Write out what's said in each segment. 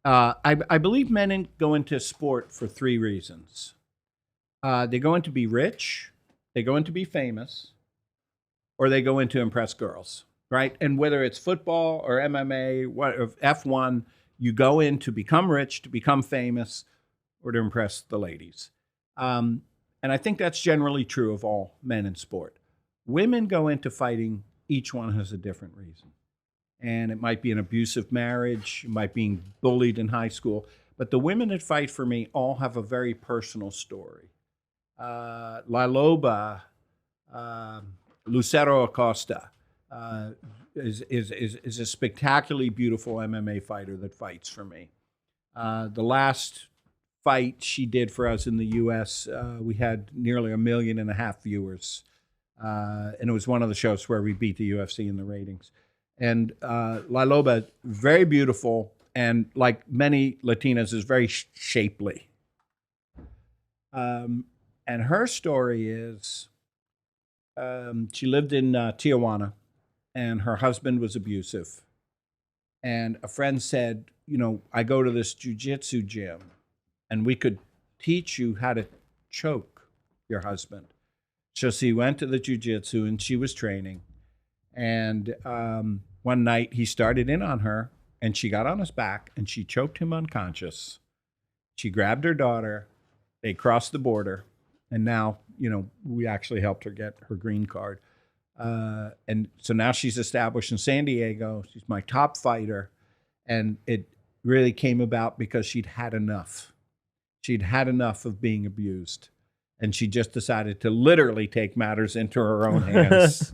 I believe men go into sport for three reasons. They go in to be rich, they go in to be famous, or they go in to impress girls, right? And whether it's football or MMA, or F1, you go in to become rich, to become famous, or to impress the ladies. And I think that's generally true of all men in sport. Women go into fighting, each one has a different reason. And it might be an abusive marriage, it might be being bullied in high school. But the women that fight for me all have a very personal story. La Loba, Lucero Acosta, is a spectacularly beautiful MMA fighter that fights for me. The last fight she did for us in the U.S., we had nearly 1.5 million viewers. And it was one of the shows where we beat the UFC in the ratings. And La Loba, very beautiful, and like many Latinas, is very shapely. And her story is she lived in Tijuana, and her husband was abusive. And a friend said, I go to this jiu-jitsu gym, and we could teach you how to choke your husband. So she went to the jiu-jitsu, and she was training. And one night he started in on her, and she got on his back, and she choked him unconscious. She grabbed her daughter. They crossed the border, and now, we actually helped her get her green card. And so now she's established in San Diego. She's my top fighter, and it really came about because she'd had enough. She'd had enough of being abused, and she just decided to literally take matters into her own hands.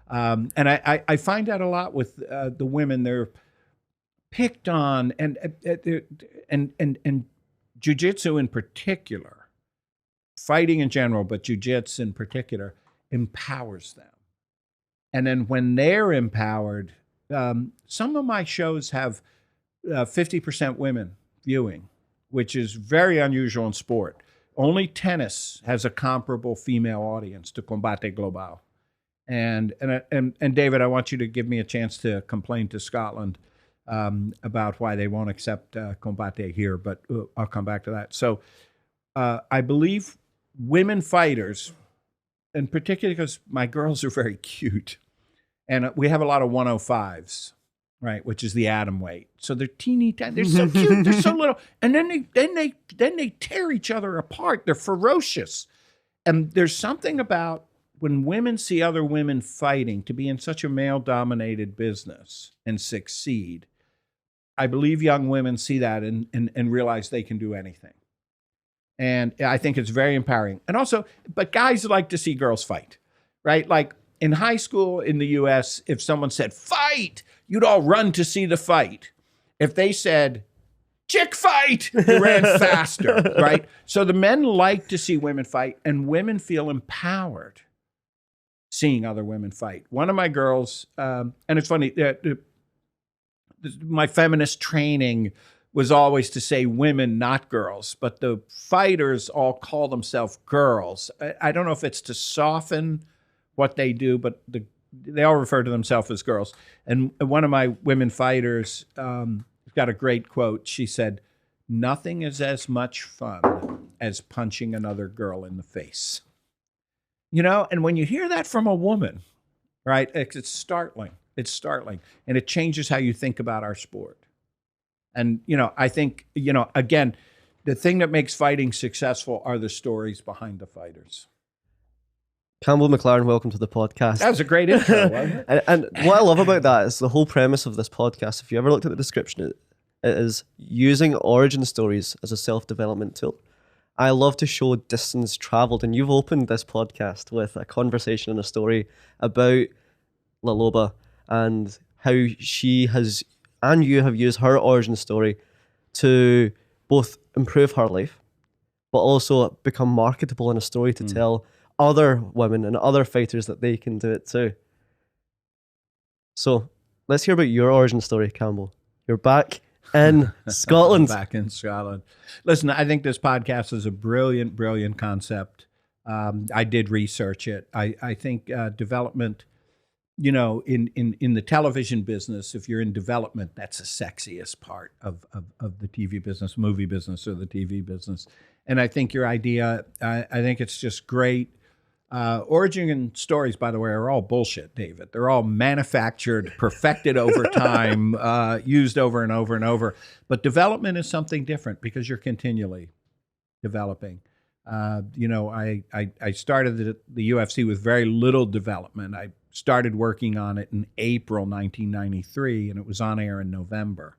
And I find that a lot with the women. They're picked on, and jiu-jitsu in particular, fighting in general, but jiu-jitsu in particular, empowers them. And then when they're empowered, some of my shows have 50% women viewing, which is very unusual in sport. Only tennis has a comparable female audience to Combate Global. And David, I want you to give me a chance to complain to Scotland about why they won't accept Combate here, but I'll come back to that. So I believe women fighters, and particularly because my girls are very cute, and we have a lot of 105s, right, which is the atom weight. So they're teeny tiny, they're so cute, they're so little, and then they tear each other apart. They're ferocious, and there's something about when women see other women fighting to be in such a male-dominated business and succeed. I believe young women see that and realize they can do anything. And I think it's very empowering. And also, but guys like to see girls fight, right? Like in high school in the US, if someone said, fight, you'd all run to see the fight. If they said, chick fight, you ran faster, right? So the men like to see women fight, and women feel empowered seeing other women fight. One of my girls, and it's funny, my feminist training was always to say women, not girls, but the fighters all call themselves girls. I don't know if it's to soften what they do, but they all refer to themselves as girls. And one of my women fighters got a great quote. She said, "Nothing is as much fun as punching another girl in the face." And when you hear that from a woman, right, it's startling. It's startling. And it changes how you think about our sport. And, I think, again, the thing that makes fighting successful are the stories behind the fighters. Campbell McLaren, welcome to the podcast. That was a great intro, wasn't it? and what I love about that is the whole premise of this podcast. If you ever looked at the description, it is using origin stories as a self-development tool. I love to show distance traveled, and you've opened this podcast with a conversation and a story about La Loba and how she has, and you have used her origin story to both improve her life, but also become marketable in a story to tell other women and other fighters that they can do it too. So let's hear about your origin story, Campbell. You're back in Scotland. Back in Scotland. Listen, I think this podcast is a brilliant, brilliant concept. I did research it. I think development, in the television business, if you're in development, that's the sexiest part of the TV business, movie business, or the TV business. And I think your idea, I think it's just great. Origin stories, by the way, are all bullshit, David. They're all manufactured, perfected over time, used over and over and over. But development is something different because you're continually developing. I started the UFC with very little development. I started working on it in April 1993, and it was on air in November.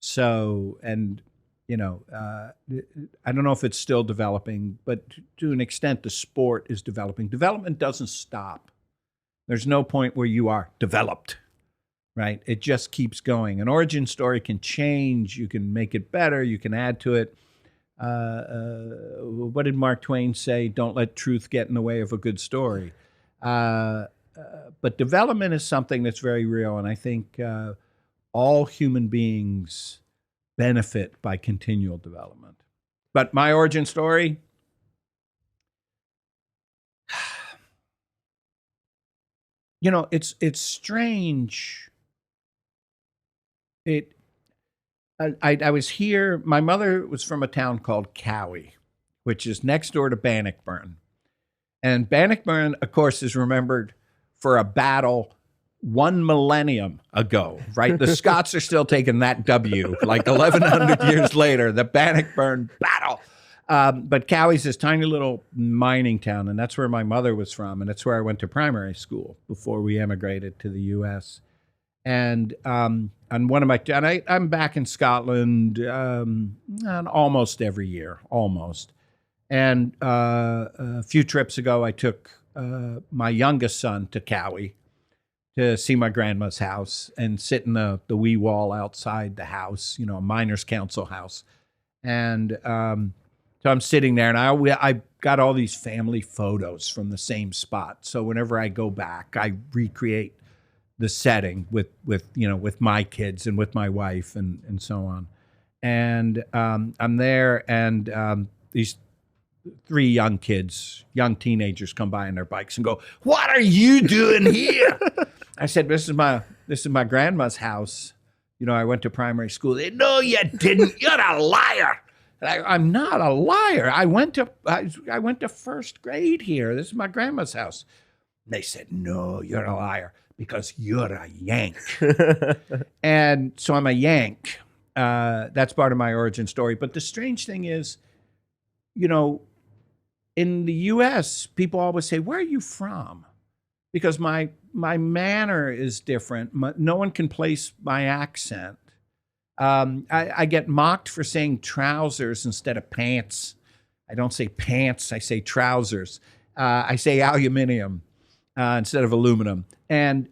So, and I don't know if it's still developing, but to an extent, the sport is developing. Development doesn't stop. There's no point where you are developed, right? It just keeps going. An origin story can change. You can make it better. You can add to it. What did Mark Twain say? Don't let truth get in the way of a good story. But development is something that's very real, and I think all human beings benefit by continual development. But my origin story, it's strange. I was here. My mother was from a town called Cowie, which is next door to Bannockburn. And Bannockburn, of course, is remembered for a battle 1 millennium ago, right? The Scots are still taking that W, like 1,100 years later, the Bannockburn battle. But Cowie's this tiny little mining town, and that's where my mother was from, and that's where I went to primary school before we emigrated to the U.S. And on one of my, and I'm back in Scotland almost every year, almost. And a few trips ago, I took my youngest son to Cowie to see my grandma's house and sit in the wee wall outside the house, a miners' council house. And so I'm sitting there, and I got all these family photos from the same spot. So whenever I go back, I recreate the setting with my kids and with my wife and so on. And I'm there, and these 3 young kids, young teenagers, come by on their bikes and go, "What are you doing here?" I said, "This is my grandma's house. I went to primary school." They, "No, you didn't. You're a liar." And I'm not a liar. I went to first grade here. This is my grandma's house. And they said, "No, you're a liar because you're a Yank." And so I'm a Yank. That's part of my origin story. But the strange thing is, in the U.S., people always say, "Where are you from?" Because my manner is different. No one can place my accent. I get mocked for saying trousers instead of pants. I don't say pants, I say trousers. I say aluminium instead of aluminum. And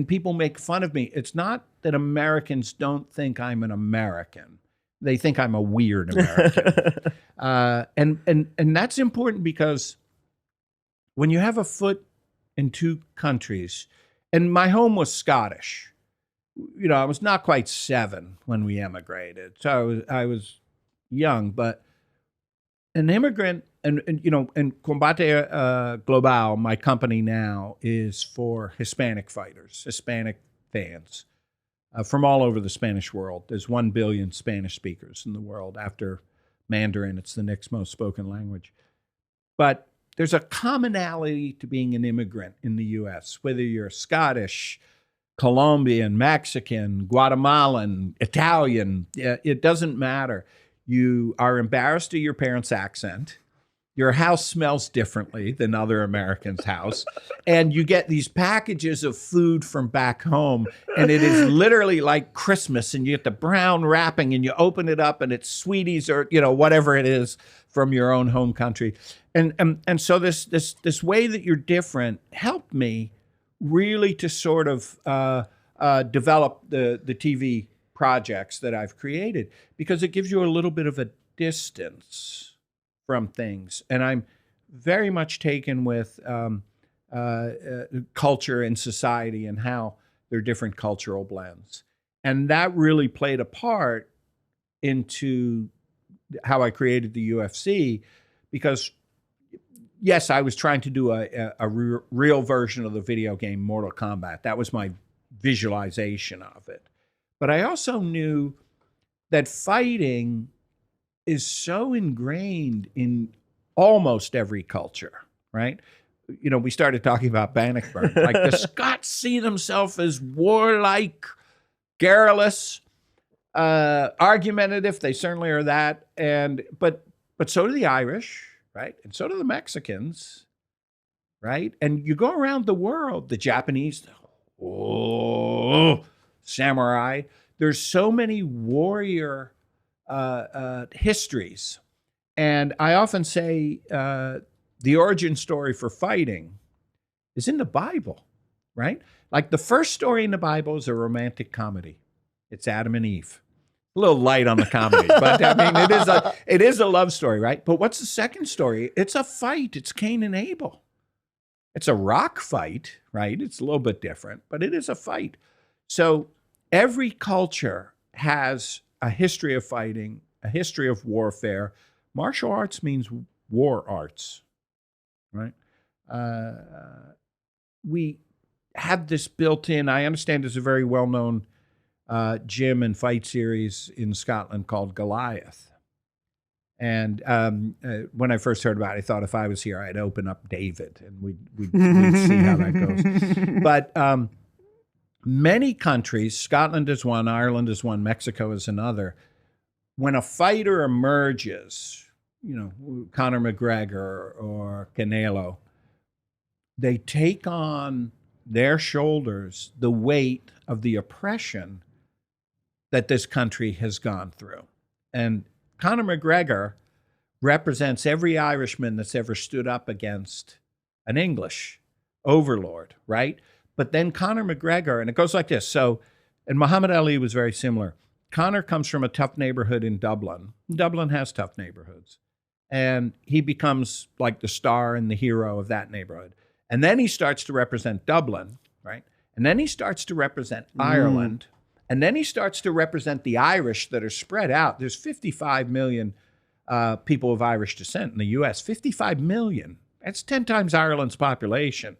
people make fun of me. It's not that Americans don't think I'm an American. They think I'm a weird American. And that's important because when you have a foot in 2 countries, and my home was Scottish. I was not quite 7 when we emigrated, so I was young. But an immigrant, and Combate Global, my company now, is for Hispanic fighters, Hispanic fans from all over the Spanish world. There's 1 billion Spanish speakers in the world. After Mandarin, it's the next most spoken language. But there's a commonality to being an immigrant in the U.S., whether you're Scottish, Colombian, Mexican, Guatemalan, Italian, it doesn't matter. You are embarrassed of your parents' accent. Your house smells differently than other Americans' house. And you get these packages of food from back home, and it is literally like Christmas, and you get the brown wrapping, and you open it up, and it's sweeties or, whatever it is from your own home country. And so this way that you're different helped me really to sort of develop the TV projects that I've created, because it gives you a little bit of a distance from things. And I'm very much taken with culture and society and how there are different cultural blends. And that really played a part into how I created the UFC, because yes, I was trying to do a real version of the video game Mortal Kombat. That was my visualization of it. But I also knew that fighting is so ingrained in almost every culture, right? You know, we started talking about Bannockburn. Like the Scots see themselves as warlike, garrulous, argumentative. They certainly are that. But so do the Irish, right? And so do the Mexicans, right? And you go around the world, the Japanese, samurai. There's so many warrior histories. And I often say the origin story for fighting is in the Bible, right? Like the first story in the Bible is a romantic comedy. It's Adam and Eve. A little light on the comedy, but I mean, it is a love story, right? But what's the second story? It's a fight. It's Cain and Abel. It's a rock fight, right? It's a little bit different, but it is a fight. So every culture has a history of fighting, a history of warfare. Martial arts means war arts, right? We have this built in. I understand there's a very well-known gym and fight series in Scotland called Goliath. And when I first heard about it, I thought if I was here, I'd open up David and we'd see how that goes. But many countries, Scotland is one, Ireland is one, Mexico is another. When a fighter emerges, you know, Conor McGregor or Canelo, they take on their shoulders the weight of the oppression that this country has gone through. And Conor McGregor represents every Irishman that's ever stood up against an English overlord, right? But then Conor McGregor, and it goes like this. So, and Muhammad Ali was very similar. Conor comes from a tough neighborhood in Dublin. Dublin has tough neighborhoods. And he becomes like the star and the hero of that neighborhood. And then he starts to represent Dublin, right? And then he starts to represent Ireland. And then he starts to represent the Irish that are spread out. There's 55 million people of Irish descent in the U.S. 55 million. That's 10 times Ireland's population.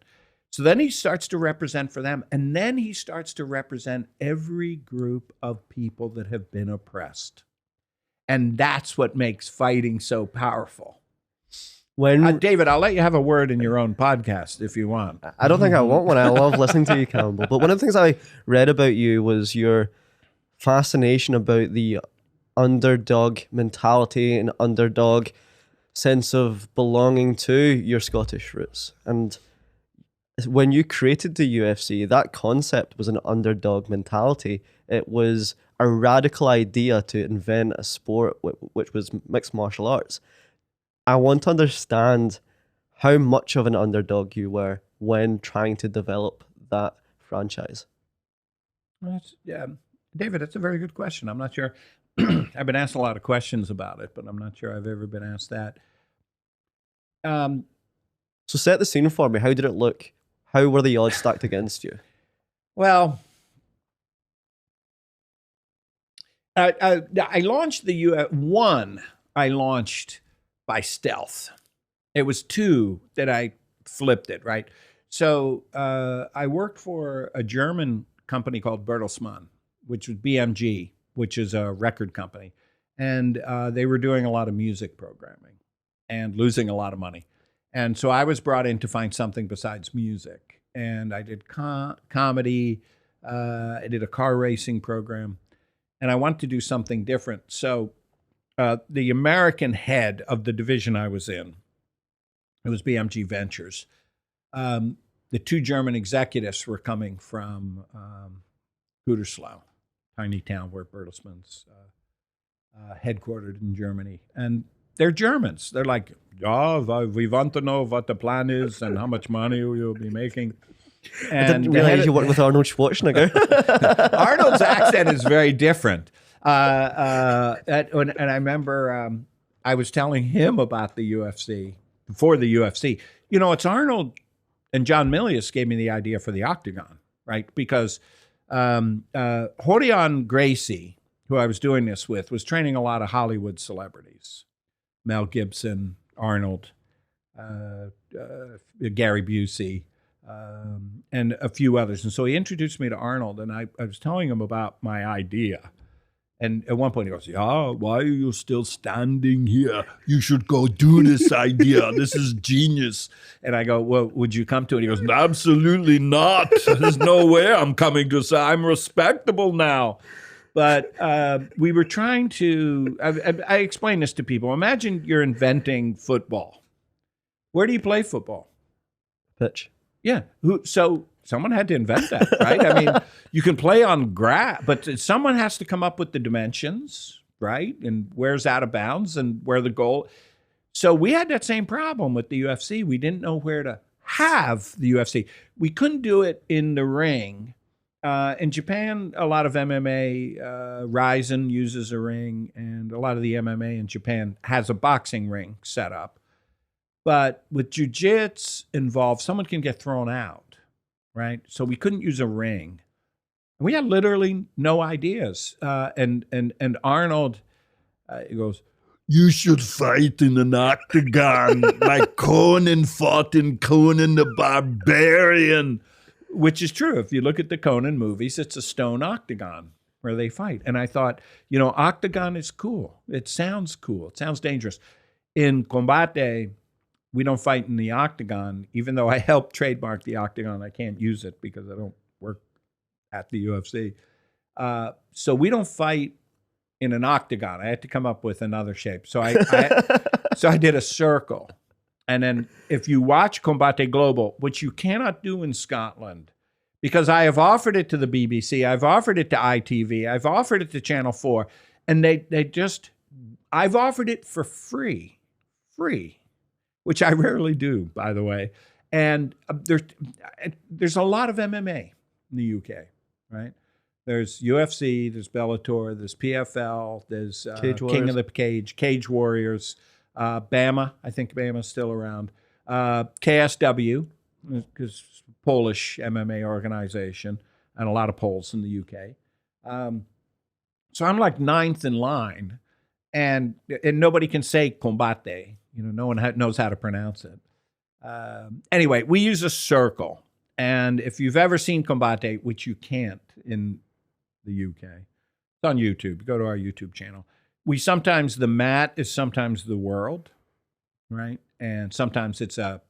So then he starts to represent for them. And then he starts to represent every group of people that have been oppressed. And that's what makes fighting so powerful. When David, I'll let you have a word in your own podcast if you want. I don't think I want one. I love listening to you, Campbell. But one of the things I read about you was your fascination about the underdog mentality and underdog sense of belonging to your Scottish roots. And when you created the UFC, that concept was an underdog mentality. It was a radical idea to invent a sport which was mixed martial arts. I want to understand how much of an underdog you were when trying to develop that franchise. David, that's a very good question. I'm not sure. I've been asked a lot of questions about it, but I'm not sure I've ever been asked that. So set the scene for me. How did it look? How were the odds stacked against you? Well, I launched the one. I launched by stealth. It was two that I flipped it, right? So I worked for a German company called Bertelsmann, which was BMG, which is a record company. And they were doing a lot of music programming and losing a lot of money. And so I was brought in to find something besides music. And I did comedy. I did a car racing program. And I wanted to do something different. So the American head of the division I was in, it was BMG Ventures. The two German executives were coming from Gütersloh, tiny town where Bertelsmann's headquartered in Germany. And they're Germans. They're like, yeah, we want to know what the plan is and how much money you'll be making. And I didn't realize you worked with Arnold Schwarzenegger. Arnold's accent is very different. And I remember I was telling him about the UFC, before the UFC. You know, it's Arnold and John Milius gave me the idea for the Octagon, right? Because Rorion Gracie, who I was doing this with, was training a lot of Hollywood celebrities. Mel Gibson, Arnold. Gary Busey, and a few others. And so he introduced me to Arnold, and I was telling him about my idea. And at one point he goes, yeah, why are you still standing here? You should go do this idea. This is genius. And I go, well, would you come to it? He goes, absolutely not. There's no way I'm coming to say I'm respectable now. But we were trying to, I explain this to people. Imagine you're inventing football. Where do you play football? Pitch. Yeah. So someone had to invent that, right? I mean, you can play on grass, but someone has to come up with the dimensions, right? And where's out of bounds and where the goal. So we had that same problem with the UFC. We didn't know where to have the UFC. We couldn't do it in the ring. In Japan, a lot of MMA, Ryzen uses a ring, and a lot of the MMA in Japan has a boxing ring set up. But with jiu-jitsu involved, someone can get thrown out, right? So we couldn't use a ring. And we had literally no ideas. And Arnold, he goes, you should fight in an octagon like Conan fought in Conan the Barbarian. Which is true. If you look at the Conan movies, it's a stone octagon where they fight. And I thought, octagon is cool. It sounds cool. It sounds dangerous. In Combate, we don't fight in the octagon. Even though I helped trademark the octagon, I can't use it because I don't work at the UFC. So we don't fight in an octagon. I had to come up with another shape. So I did a circle. And then if you watch Combate Global, which you cannot do in Scotland, because I have offered it to the BBC, I've offered it to ITV, I've offered it to Channel 4, and I've offered it for free, which I rarely do, by the way. And there's a lot of MMA in the UK, right? There's UFC, there's Bellator, there's PFL, there's King of the Cage, Cage Warriors, Bama, I think Bama's still around. KSW, because Polish MMA organization, and a lot of Poles in the UK. So I'm like ninth in line, and nobody can say Combate. No one knows how to pronounce it. Anyway, we use a circle. And if you've ever seen Combate, which you can't in the UK, it's on YouTube. Go to our YouTube channel. The mat is sometimes the world, right? And sometimes it's a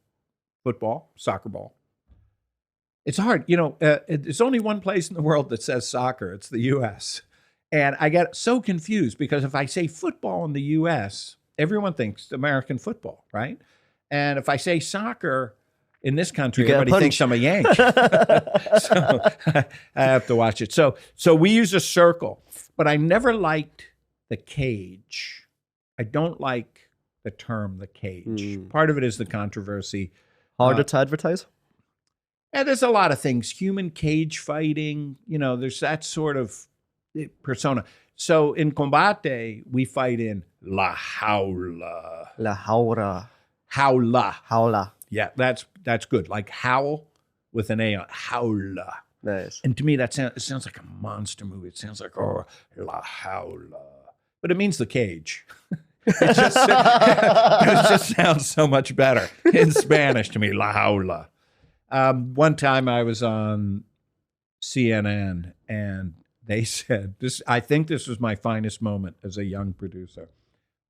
football, soccer ball. It's hard. There's only one place in the world that says soccer. It's the U.S. And I get so confused because if I say football in the U.S., everyone thinks American football, right? And if I say soccer in this country, everybody thinks I'm a Yank. So I have to watch it. So we use a circle, but I never liked the cage. I don't like the term the cage. Part of it is the controversy. Harder to advertise? And there's a lot of things. Human cage fighting, there's that sort of persona. So in Combate, we fight in La Jaula. La Jaula. Jaula. Jaula. Yeah, that's good. Like howl with an A on Jaula. Nice. And to me, it sounds like a monster movie. It sounds like, La Jaula. But it means the cage. It just sounds so much better in Spanish to me, La Jaula. One time I was on CNN and they said, I think this was my finest moment as a young producer,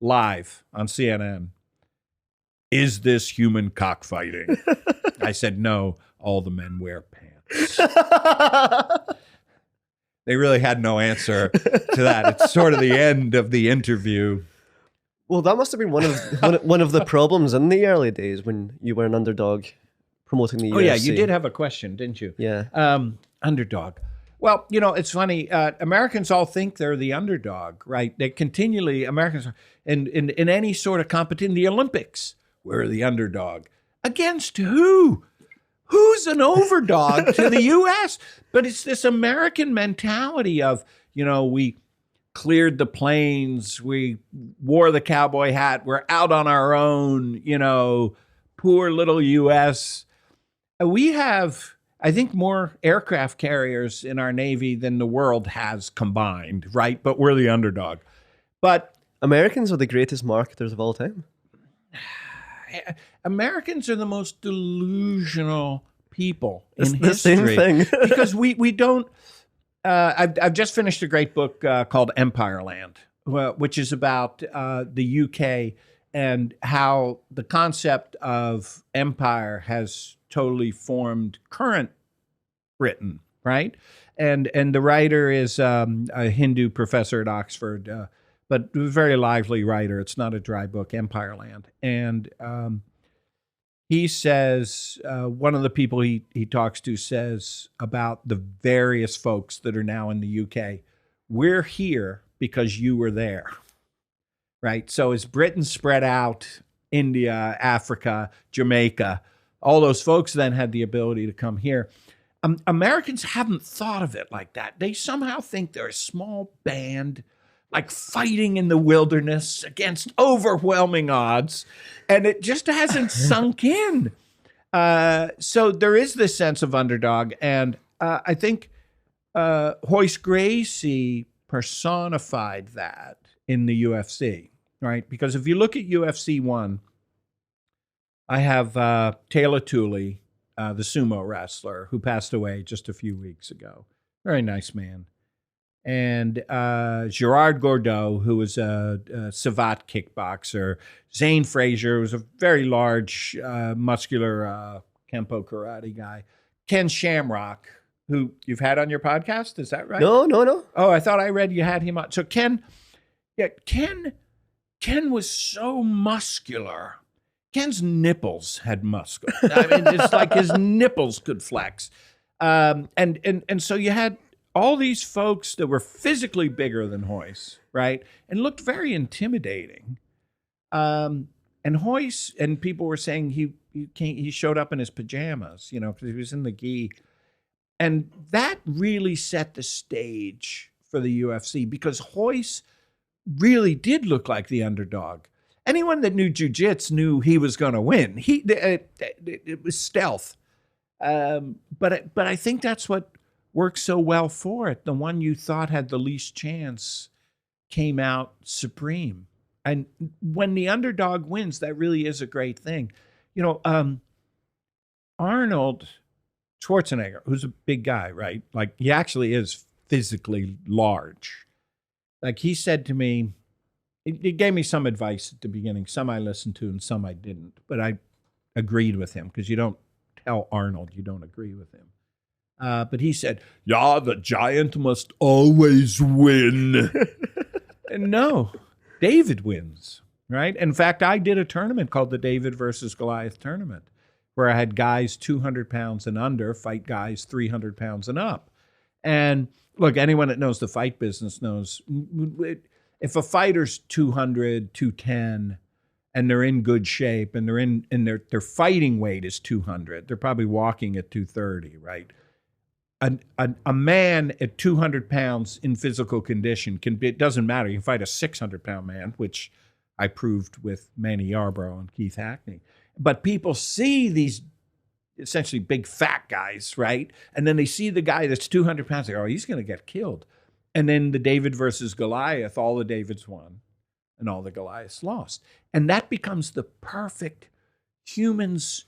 live on CNN. Is this human cockfighting? I said, no, all the men wear pants. They really had no answer to that. It's sort of the end of the interview. Well, that must have been one of the problems in the early days when you were an underdog promoting the UFC. Oh, yeah, you did have a question, didn't you? Yeah. Underdog. Well, it's funny. Americans all think they're the underdog, right? They continually, Americans, in any sort of competition, the Olympics, we're the underdog. Against who? Who's an overdog to the U.S.? But it's this American mentality of, we cleared the plains, we wore the cowboy hat, we're out on our own, poor little U.S. We have, I think, more aircraft carriers in our Navy than the world has combined, right? But we're the underdog. But Americans are the greatest marketers of all time. Americans are the most delusional people It's in the history. same thing. Because we don't. I've just finished a great book called Empire Land, which is about the UK and how the concept of empire has totally formed current Britain, right? And the writer is a Hindu professor at Oxford, but a very lively writer. It's not a dry book, Empire Land. And he says, one of the people he talks to says about the various folks that are now in the UK, we're here because you were there, right? So as Britain spread out, India, Africa, Jamaica, all those folks then had the ability to come here. Americans haven't thought of it like that. They somehow think they're a small band, like fighting in the wilderness against overwhelming odds, and it just hasn't sunk in. So there is this sense of underdog, and I think Royce Gracie personified that in the UFC, right? Because if you look at UFC 1, I have Taylor Tooley, the sumo wrestler who passed away just a few weeks ago. Very nice man. And Gerard Gordeau, who was a Savat kickboxer. Zane Frazier, who was a very large, muscular Kempo karate guy. Ken Shamrock, who you've had on your podcast, is that right? No. Oh, I thought I read you had him on. So Ken was so muscular. Ken's nipples had muscle. I mean, it's like his nipples could flex. And so you had all these folks that were physically bigger than Royce, right? And looked very intimidating. And Royce, and people were saying he showed up in his pajamas, because he was in the gi. And that really set the stage for the UFC because Royce really did look like the underdog. Anyone that knew jiu-jitsu knew he was going to win. It was stealth. But I think that's what worked so well for it. The one you thought had the least chance came out supreme. And when the underdog wins, that really is a great thing. Arnold Schwarzenegger, who's a big guy, right? Like, he actually is physically large. Like, he said to me, he gave me some advice at the beginning. Some I listened to and some I didn't. But I agreed with him because you don't tell Arnold you don't agree with him. But he said, yeah, the giant must always win. And no, David wins, right? In fact, I did a tournament called the David versus Goliath tournament where I had guys 200 pounds and under fight guys 300 pounds and up. And look, anyone that knows the fight business knows if a fighter's 200, 210, and they're in good shape and they're in their fighting weight is 200, they're probably walking at 230, right? A man at 200 pounds in physical condition it doesn't matter. You can fight a 600-pound man, which I proved with Manny Yarbrough and Keith Hackney. But people see these essentially big fat guys, right? And then they see the guy that's 200 pounds. They go, oh, he's going to get killed. And then the David versus Goliath, all the Davids won and all the Goliaths lost. And that becomes the perfect humans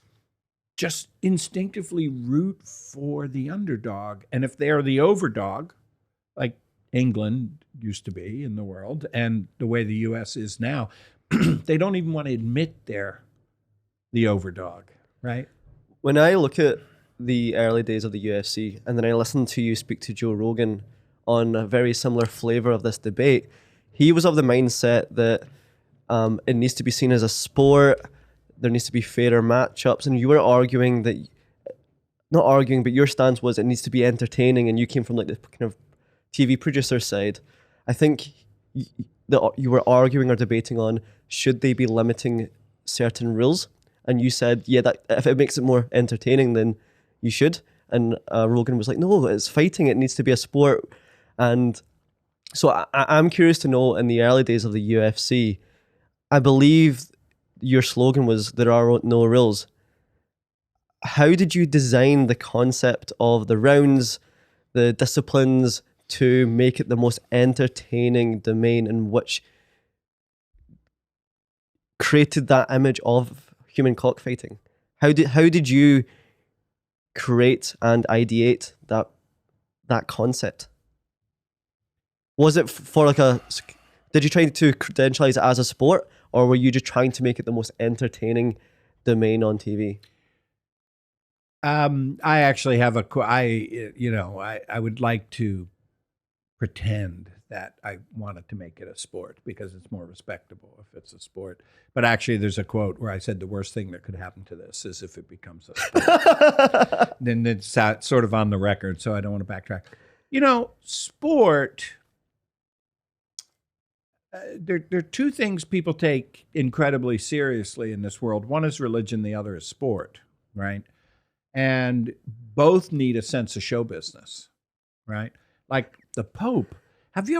just instinctively root for the underdog. And if they're the overdog, like England used to be in the world and the way the US is now, they don't even want to admit they're the overdog, right? When I look at the early days of the UFC and then I listen to you speak to Joe Rogan on a very similar flavor of this debate, he was of the mindset that it needs to be seen as a sport. There needs to be fairer matchups. And you were arguing that, not arguing, but your stance was it needs to be entertaining. And you came from like the kind of TV producer side. I think you were arguing or debating on, should they be limiting certain rules? And you said, yeah, that if it makes it more entertaining, then you should. And Rogan was like, no, it's fighting. It needs to be a sport. And so I'm curious to know, in the early days of the UFC, I believe your slogan was, there are no rules. How did you design the concept of the rounds, the disciplines, to make it the most entertaining domain in which created that image of human cockfighting. How did you create and ideate that concept? Was it for like did you try to credentialize it as a sport, or were you just trying to make it the most entertaining domain on TV? I actually have I would like to pretend that I wanted to make it a sport because it's more respectable if it's a sport. But actually, there's a quote where I said the worst thing that could happen to this is if it becomes a sport. Then it's sort of on the record, so I don't want to backtrack. Sport, there are two things people take incredibly seriously in this world. One is religion, the other is sport, right? And both need a sense of show business, right? Like the Pope.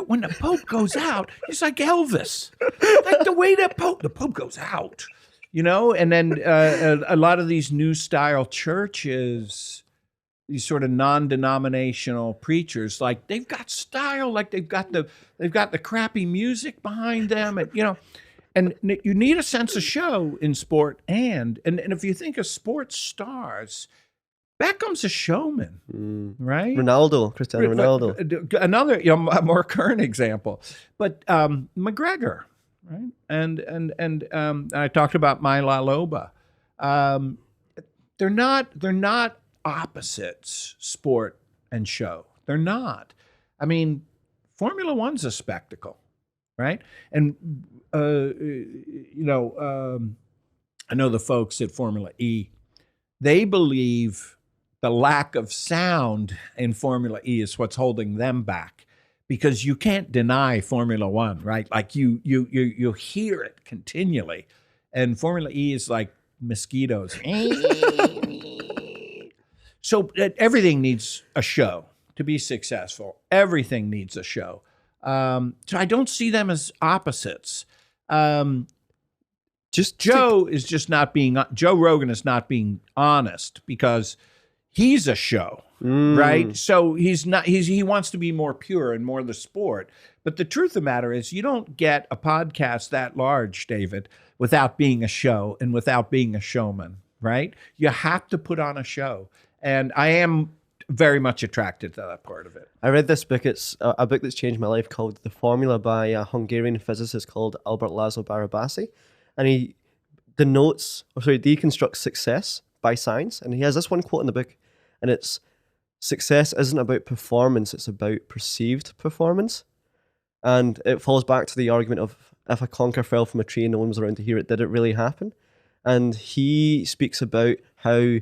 When the Pope goes out, he's like Elvis. Like the way the Pope goes out, and then a lot of these new style churches, these sort of non-denominational preachers, like they've got style, like they've got the crappy music behind them, and you need a sense of show in sport, and if you think of sports stars, Beckham's a showman, right? Cristiano Ronaldo. Another, a more current example, but McGregor, right? And I talked about Mila Loba. They're not opposites, sport and show. They're not. I mean, Formula One's a spectacle, right? And I know the folks at Formula E. They believe the lack of sound in Formula E is what's holding them back, because you can't deny Formula One, right? Like you hear it continually, and Formula E is like mosquitoes. So everything needs a show to be successful. Everything needs a show. So I don't see them as opposites. Joe Rogan is not being honest because he's a show, right? So he wants to be more pure and more the sport. But the truth of the matter is, you don't get a podcast that large, David, without being a show and without being a showman, right? You have to put on a show. And I am very much attracted to that part of it. I read this book. It's a book that's changed my life, called The Formula, by a Hungarian physicist called Albert Laszlo Barabasi. And he deconstructs success by science. And he has this one quote in the book, and it's, success isn't about performance, it's about perceived performance. And it falls back to the argument of, if a conker fell from a tree and no one was around to hear it, did it really happen? And he speaks about how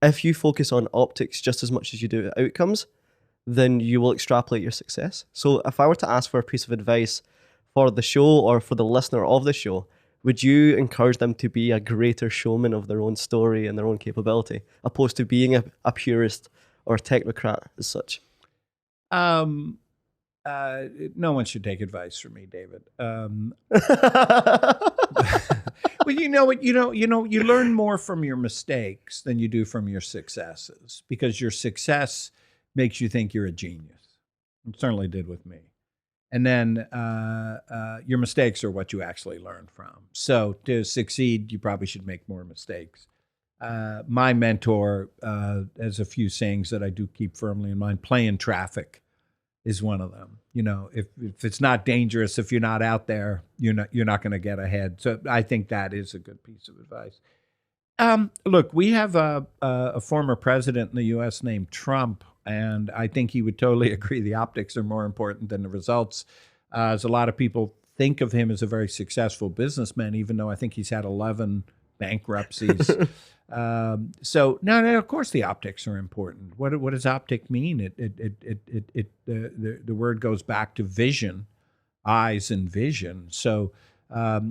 if you focus on optics just as much as you do outcomes, then you will extrapolate your success. So if I were to ask for a piece of advice for the show or for the listener of the show, would you encourage them to be a greater showman of their own story and their own capability, opposed to being a purist or a technocrat as such? No one should take advice from me, David. Well, you know what? You learn more from your mistakes than you do from your successes, because your success makes you think you're a genius. It certainly did with me. And then your mistakes are what you actually learn from. So to succeed, you probably should make more mistakes. My mentor has a few sayings that I do keep firmly in mind. Play in traffic is one of them. If it's not dangerous, if you're not out there, you're not going to get ahead. So I think that is a good piece of advice. Look, we have a former president in the U.S. named Trump, and I think he would totally agree the optics are more important than the results. As a lot of people think of him as a very successful businessman, even though I think he's had 11 bankruptcies. So no, of course the optics are important. What does optic mean? The word goes back to vision, eyes and vision. So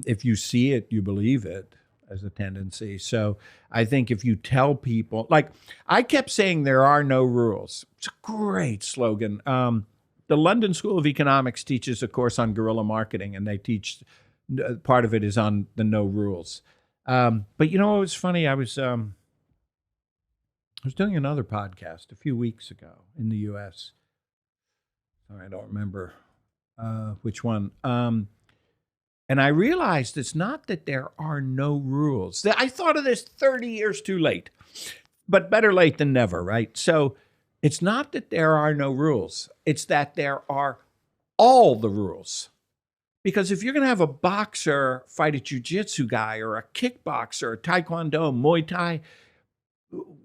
if you see it, you believe it, as a tendency. So I think if you tell people, like I kept saying, there are no rules. It's a great slogan. The London School of Economics teaches a course on guerrilla marketing, and they teach, part of it is on the no rules. But it was funny. I was doing another podcast a few weeks ago in the U.S. Sorry, I don't remember which one. And I realized it's not that there are no rules. I thought of this 30 years too late, but better late than never, right? So it's not that there are no rules. It's that there are all the rules. Because if you're going to have a boxer fight a jiu-jitsu guy or a kickboxer, taekwondo, Muay Thai,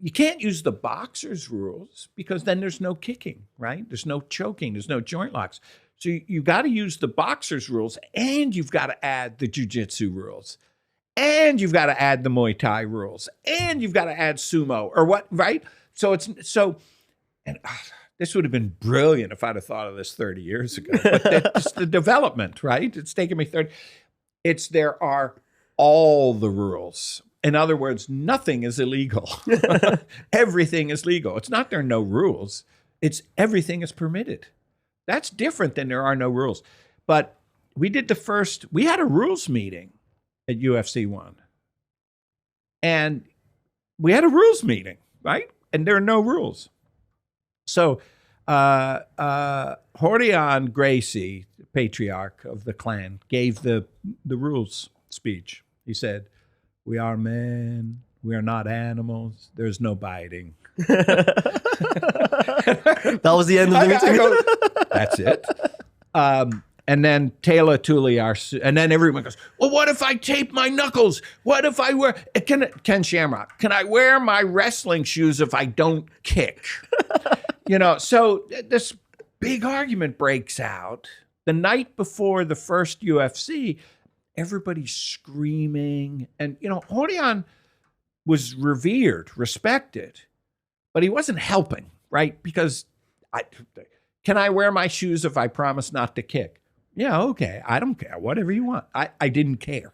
you can't use the boxer's rules because then there's no kicking, right? There's no choking. There's no joint locks. So you got to use the boxer's rules, and you've got to add the jiu-jitsu rules, and you've got to add the Muay Thai rules, and you've got to add sumo or what, right? And this would have been brilliant if I'd have thought of this 30 years ago. But it's the development, right? It's taken me 30. There are all the rules. In other words, nothing is illegal. Everything is legal. It's not there are no rules. It's everything is permitted. That's different than there are no rules. But we had a rules meeting at UFC 1. And we had a rules meeting, right? And there are no rules. So Rorion Gracie, the patriarch of the clan, gave the rules speech. He said, "We are men. We are not animals. There's no biting." That was the end of the meeting. That's it. And then Taylor Tooley, and then everyone goes, "Well, what if I tape my knuckles? What if I wear Ken Shamrock? Can I wear my wrestling shoes if I don't kick?" So this big argument breaks out the night before the first UFC. Everybody's screaming, and Rorion was revered, respected, but he wasn't helping, right? Because can I wear my shoes if I promise not to kick? Yeah, okay. I don't care. Whatever you want. I didn't care.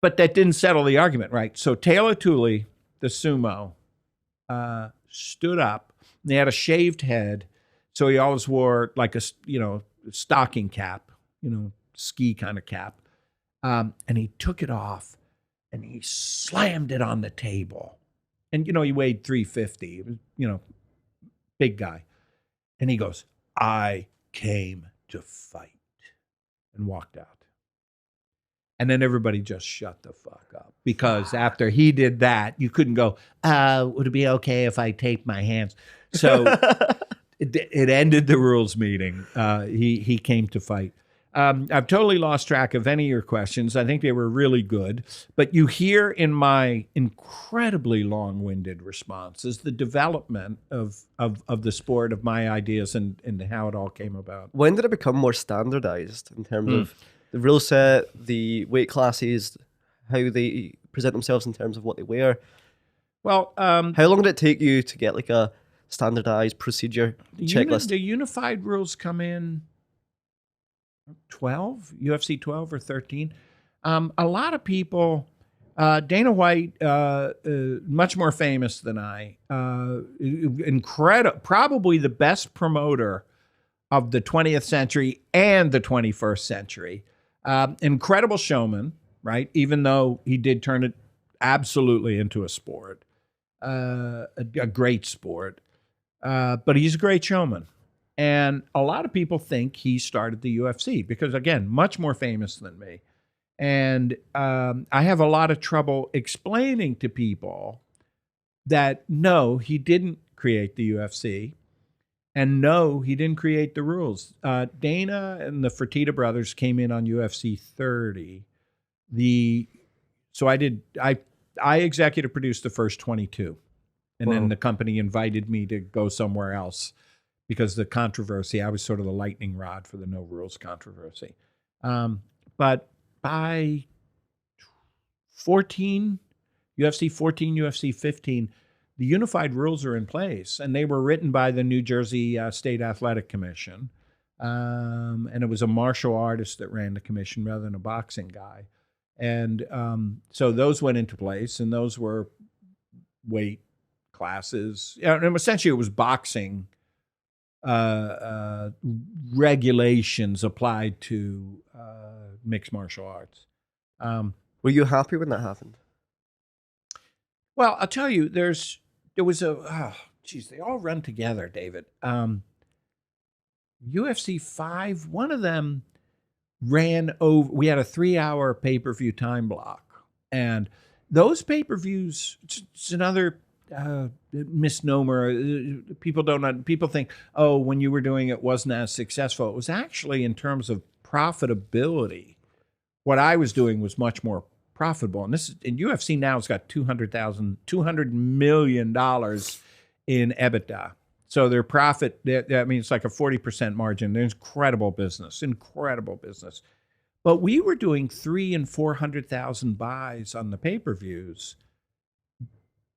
But that didn't settle the argument, right? So Taylor Tooley, the sumo, stood up. And he had a shaved head. So he always wore like a, stocking cap, ski kind of cap. And he took it off and he slammed it on the table. And, he weighed 350. He was, big guy. And he goes, "I came to fight," and walked out. And then everybody just shut the fuck up. Because after he did that, you couldn't go, "Would it be okay if I tape my hands?" So it ended the rules meeting. He came to fight. I've totally lost track of any of your questions. I think they were really good. But you hear in my incredibly long-winded responses the development of the sport, of my ideas, and how it all came about. When did it become more standardized in terms of the rule set, the weight classes, how they present themselves in terms of what they wear? Well, how long did it take you to get like a standardized procedure checklist? The unified rules come in 12, UFC 12 or 13. A lot of people, Dana White, much more famous than I, probably the best promoter of the 20th century and the 21st century. Incredible showman, right? Even though he did turn it absolutely into a sport, a great sport. But he's a great showman. And a lot of people think he started the UFC because, again, much more famous than me. And I have a lot of trouble explaining to people that, no, he didn't create the UFC. And no, he didn't create the rules. Dana and the Fertitta brothers came in on UFC 30. So I executive produced the first 22. And then the company invited me to go somewhere else because the controversy, I was sort of the lightning rod for the no rules controversy. But by 14, UFC 14, UFC 15, the unified rules are in place, and they were written by the New Jersey State Athletic Commission. And it was a martial artist that ran the commission rather than a boxing guy. And so those went into place, and those were weight classes. And essentially, it was boxing regulations applied to mixed martial arts. Were you happy when that happened? Well, I'll tell you, there was they all run together, David. UFC 5, one of them, ran over. We had a 3-hour pay-per-view time block, and those pay-per-views. It's another misnomer. People think, oh, when you were doing it wasn't as successful. It was actually, in terms of profitability, what I was doing was much more profitable. And this is, in UFC now, it's got $200 million in EBITDA. So their profit, I mean, it's like a 40% margin. They're incredible business. But we were doing 300,000 and 400,000 buys on the pay-per-views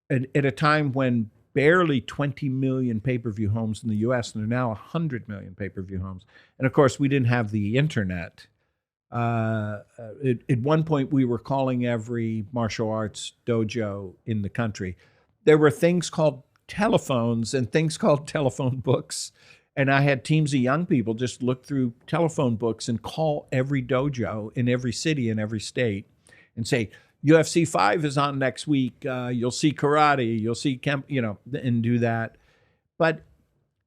at a time when barely 20 million pay-per-view homes in the U.S., and there are now 100 million pay-per-view homes. And of course, we didn't have the internet. At one point, we were calling every martial arts dojo in the country. There were things called telephones and things called telephone books. And I had teams of young people just look through telephone books and call every dojo in every city in every state and say, UFC 5 is on next week. You'll see karate. You'll see and do that. But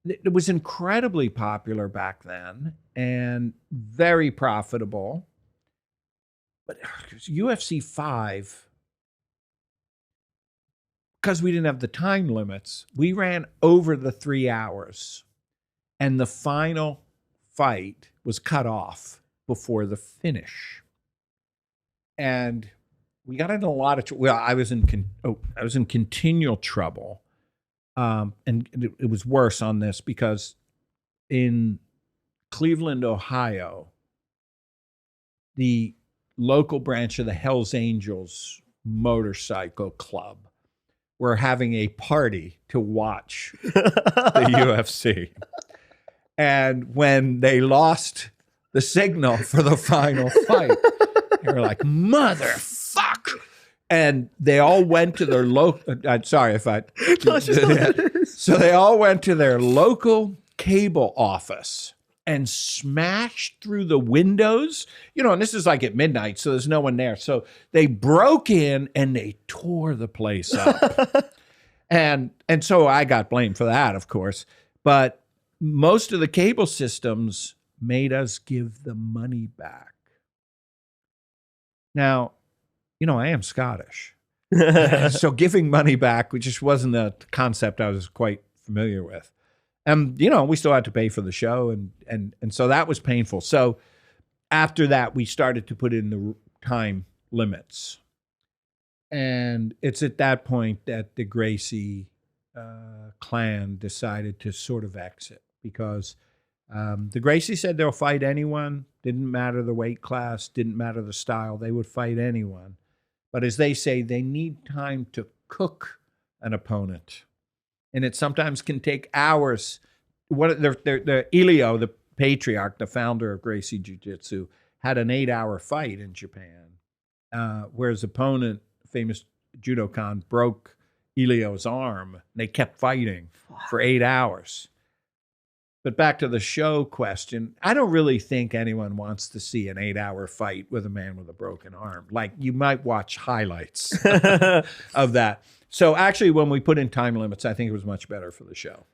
it was incredibly popular back then and very profitable. But UFC 5, because we didn't have the time limits, we ran over the 3 hours. And the final fight was cut off before the finish. And we got into a lot of trouble. Well, I was in continual trouble. And it was worse on this because in Cleveland, Ohio, the local branch of the Hells Angels motorcycle club were having a party to watch the UFC. And when they lost the signal for the final fight, they were like, motherfuck. And they all went to their local, sorry if I, so they all went to their local cable office and smashed through the windows, and this is like at midnight, so there's no one there. So they broke in and they tore the place up. and so I got blamed for that, of course. But most of the cable systems made us give the money back. Now, I am Scottish. So giving money back, which just wasn't a concept I was quite familiar with. And, we still had to pay for the show. And so that was painful. So after that, we started to put in the time limits. And it's at that point that the Gracie clan decided to sort of exit. Because the Gracie said they'll fight anyone. Didn't matter the weight class, didn't matter the style. They would fight anyone. But as they say, they need time to cook an opponent. And it sometimes can take hours. Elio, the patriarch, the founder of Gracie Jiu-Jitsu, had an 8-hour fight in Japan, where his opponent, famous judokan, broke Elio's arm. They kept fighting for 8 hours. But back to the show question, I don't really think anyone wants to see an 8-hour fight with a man with a broken arm. Like, you might watch highlights of that. So actually, when we put in time limits, I think it was much better for the show.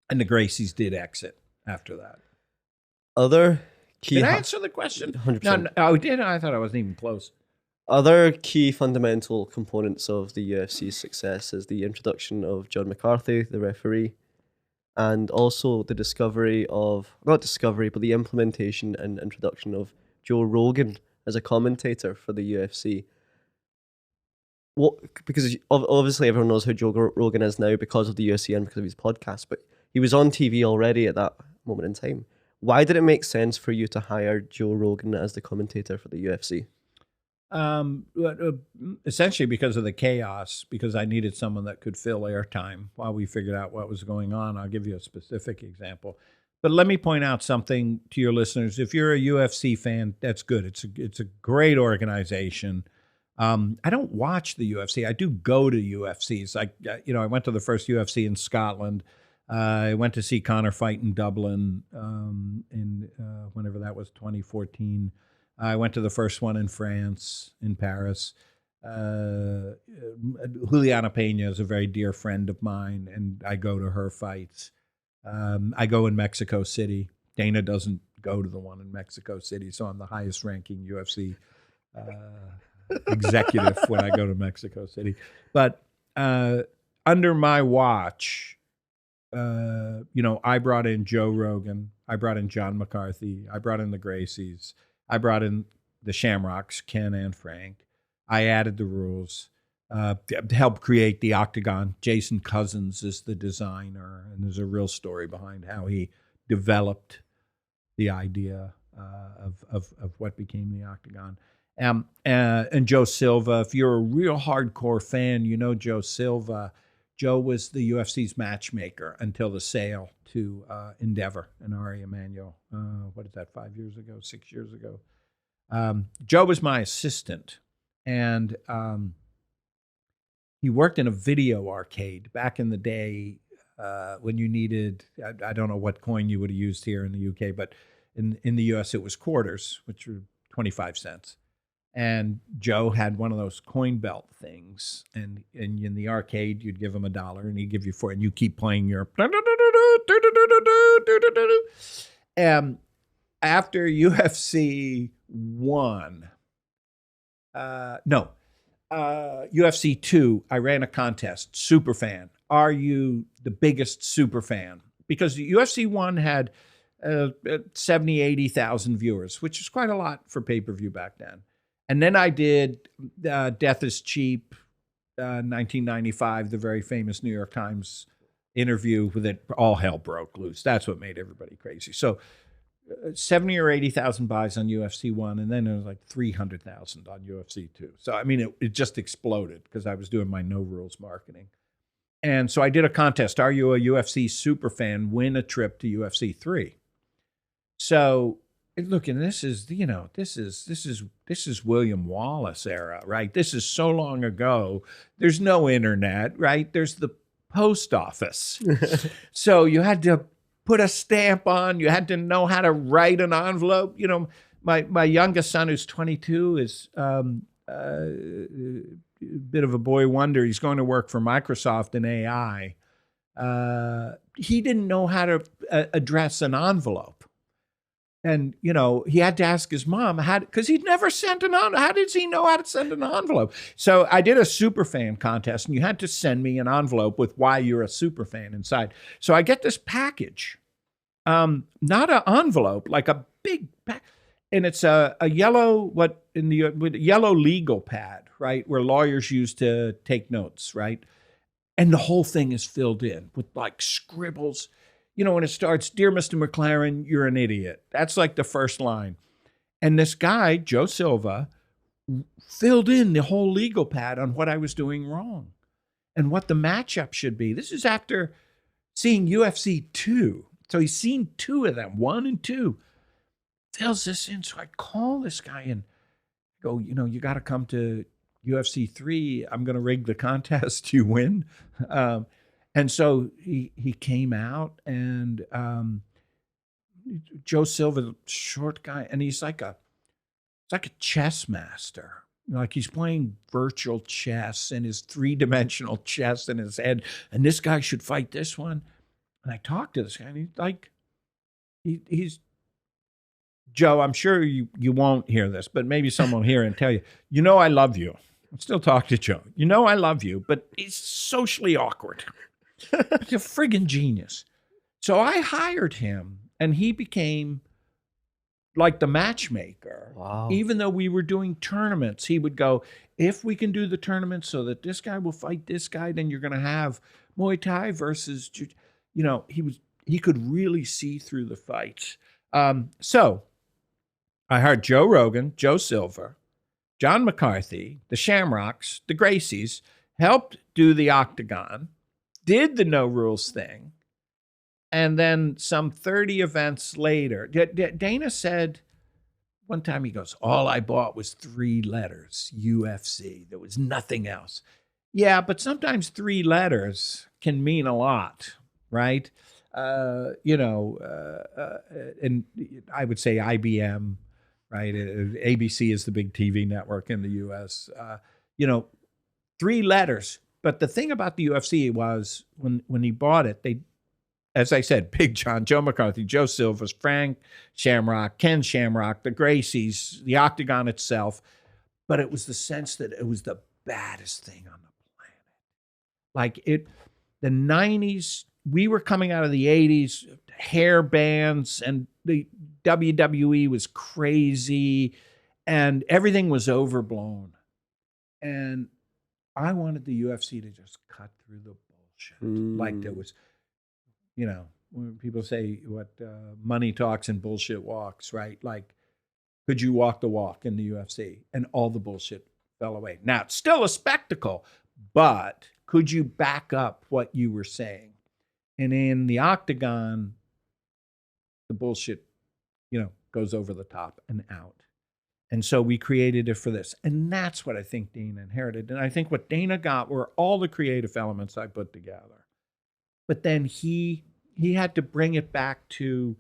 And the Gracies did exit after that. Other key... Did I answer the question? 100%. No, I did. I thought I wasn't even close. Other key fundamental components of the UFC's success is the introduction of John McCarthy, the referee, and also the the implementation and introduction of Joe Rogan as a commentator for the UFC. Because obviously everyone knows who Joe Rogan is now because of the UFC and because of his podcast, but he was on TV already at that moment in time. Why did it make sense for you to hire Joe Rogan as the commentator for the UFC? Essentially because of the chaos, because I needed someone that could fill airtime while we figured out what was going on. I'll give you a specific example. But let me point out something to your listeners. If you're a UFC fan, that's good. It's a great organization. I don't watch the UFC. I do go to UFCs. I went to the first UFC in Scotland. I went to see Conor fight in Dublin in whenever that was, 2014. I went to the first one in France, in Paris. Juliana Pena is a very dear friend of mine, and I go to her fights. I go in Mexico City. Dana doesn't go to the one in Mexico City. So I'm the highest ranking UFC executive when I go to Mexico City. But under my watch, I brought in Joe Rogan. I brought in John McCarthy. I brought in the Gracies. I brought in the Shamrocks, Ken and Frank. I added the rules to help create the Octogon. Jason Cousins is the designer, and there's a real story behind how he developed the idea of what became the Octogon. And Joe Silva, if you're a real hardcore fan, you know Joe Silva. Joe was the UFC's matchmaker until the sale to Endeavor and Ari Emanuel. What is that, 5 years ago, 6 years ago? Joe was my assistant, and he worked in a video arcade back in the day when you needed, I don't know what coin you would have used here in the UK, but in the US it was quarters, which were 25 cents. And Joe had one of those coin belt things, and in the arcade you'd give him $1 and he'd give you $4, and you keep playing your. After UFC 1, UFC 2, I ran a contest, super fan. Are you the biggest super fan? Because UFC 1 had 70, 80,000 viewers, which is quite a lot for pay-per-view back then. And then I did Death is Cheap, 1995, the very famous New York Times interview with it. All hell broke loose. That's what made everybody crazy. So 70 or 80,000 buys on UFC 1, and then it was like 300,000 on UFC 2. So, I mean, it just exploded because I was doing my no rules marketing. And so I did a contest. Are you a UFC super fan? Win a trip to UFC 3. So, look, and this is William Wallace era, right? This is so long ago. There's no internet, right? There's the post office. So you had to put a stamp on. You had to know how to write an envelope. You know, my youngest son, who's 22, is a bit of a boy wonder. He's going to work for Microsoft in AI. He didn't know how to address an envelope. And, you know, he had to ask his mom, because he'd never sent an envelope. How does he know how to send an envelope? So I did a super fan contest, and you had to send me an envelope with why you're a super fan inside. So I get this package, not an envelope, like a big pack. And it's a yellow, with yellow legal pad, right, where lawyers use to take notes, right? And the whole thing is filled in with like scribbles. You know, when it starts, "Dear Mr. McLaren, you're an idiot." That's like the first line. And this guy, Joe Silva, filled in the whole legal pad on what I was doing wrong and what the matchup should be. This is after seeing UFC 2. So he's seen 2 of them, 1 and 2. Fills this in. So I call this guy and go, you know, you got to come to UFC 3. I'm going to rig the contest. You win. And so he came out, and Joe Silva, short guy, and he's like a chess master. Like he's playing virtual chess in his 3-dimensional chess in his head. And this guy should fight this one. And I talked to this guy, and he's like, he's Joe. I'm sure you won't hear this, but maybe someone will hear it and tell you, you know, I love you. I still talk to Joe. You know, I love you, but he's socially awkward. He's a friggin' genius. So I hired him, and he became like the matchmaker. Wow. Even though we were doing tournaments, he would go, if we can do the tournament so that this guy will fight this guy, then you're going to have Muay Thai versus, you know, he could really see through the fights. So I hired Joe Rogan, Joe Silva, John McCarthy, the Shamrocks, the Gracies, helped do the Octogon, did the no rules thing, and then some 30 events later, Dana said one time, he goes, all I bought was 3 letters, UFC. There was nothing else. Yeah, but sometimes 3 letters can mean a lot, right? And I would say IBM, right? ABC is the big TV network in the US. 3 letters. But the thing about the UFC was when he bought it, as I said, Big John, Joe McCarthy, Joe Silvas, Frank Shamrock, Ken Shamrock, the Gracies, the Octagon itself. But it was the sense that it was the baddest thing on the planet. Like the 90s, we were coming out of the 80s, hair bands, and the WWE was crazy, and everything was overblown. And I wanted the UFC to just cut through the bullshit. Like there was, when people say what money talks and bullshit walks, right? Like, could you walk the walk in the UFC? And all the bullshit fell away. Now, it's still a spectacle, but could you back up what you were saying? And in the Octagon, the bullshit, goes over the top and out. And so we created it for this. And that's what I think Dana inherited. And I think what Dana got were all the creative elements I put together. But then he had to bring it back to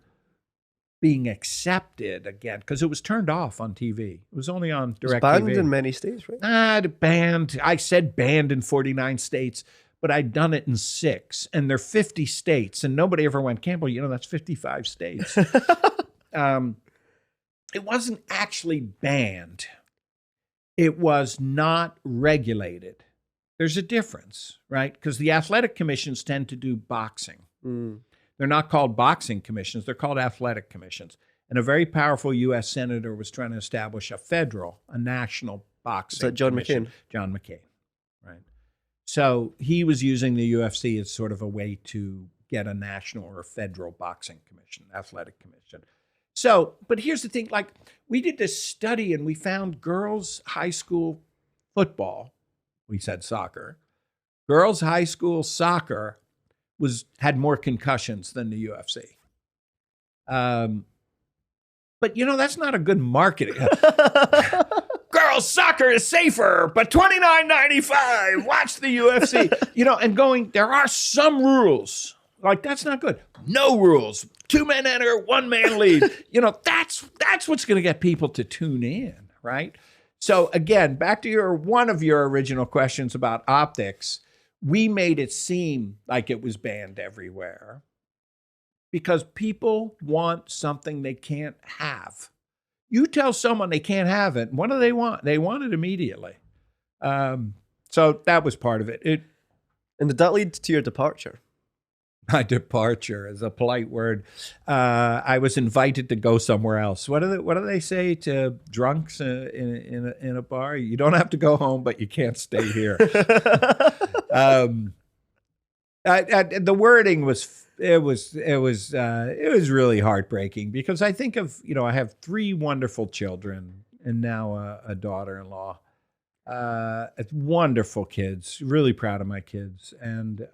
being accepted again, because it was turned off on TV. It was only on direct TV. Banned in many states, right? Banned. I said banned in 49 states, but I'd done it in 6. And they're 50 states. And nobody ever went, Campbell, that's 55 states. It wasn't actually banned. It was not regulated. There's a difference, right? Because the athletic commissions tend to do boxing. They're not called boxing commissions. They're called athletic commissions. And a very powerful U.S. senator was trying to establish a national boxing Is that John commission. McCain? John McCain, right? So he was using the UFC as sort of a way to get a national or a federal boxing commission, athletic commission. So, but here's the thing, like we did this study and we found girls' high school football, we said soccer, girls' high school soccer had more concussions than the UFC. But that's not a good marketing. Girls' soccer is safer, but $29.95. Watch the UFC. And going, there are some rules. Like, that's not good. No rules. 2 men enter, 1 man lead. That's what's going to get people to tune in, right? So again, back to one of your original questions about optics. We made it seem like it was banned everywhere because people want something they can't have. You tell someone they can't have it, what do they want? They want it immediately. So that was part of it. And did that lead to your departure? My departure is a polite word. I was invited to go somewhere else. What do they say to drunks in a bar? You don't have to go home, but you can't stay here. The wording was really heartbreaking because I think of I have 3 wonderful children and now a daughter-in-law. It's wonderful kids. Really proud of my kids, and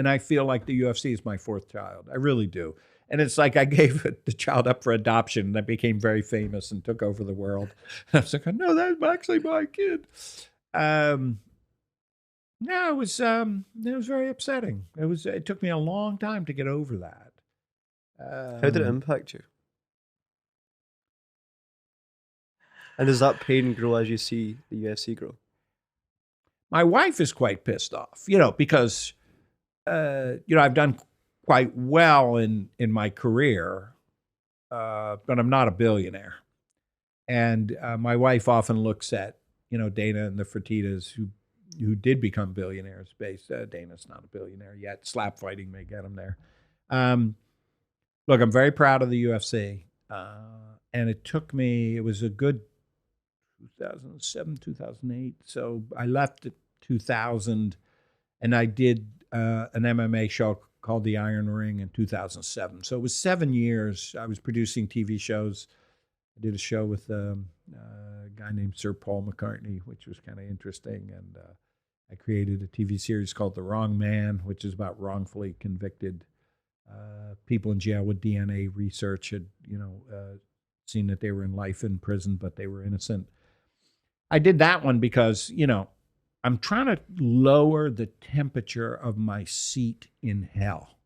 I feel like the UFC is my 4th child. I really do. And it's like I gave the child up for adoption, and I became very famous and took over the world. And I was like, no, that's actually my kid. No, it was very upsetting. It took me a long time to get over that. How did it impact you? And does that pain grow as you see the UFC grow? My wife is quite pissed off, because I've done quite well in my career, but I'm not a billionaire. And my wife often looks at Dana and the Fertittas who did become billionaires. Dana's not a billionaire yet. Slap fighting may get him there. Look, I'm very proud of the UFC. And it was a good 2007, 2008. So I left at 2000 and I did an MMA show called The Iron Ring in 2007. So it was 7 years. I was producing TV shows. I did a show with a guy named Sir Paul McCartney, which was kind of interesting. And I created a TV series called The Wrong Man, which is about wrongfully convicted people in jail with DNA research had, seen that they were in life in prison, but they were innocent. I did that one because, I'm trying to lower the temperature of my seat in hell.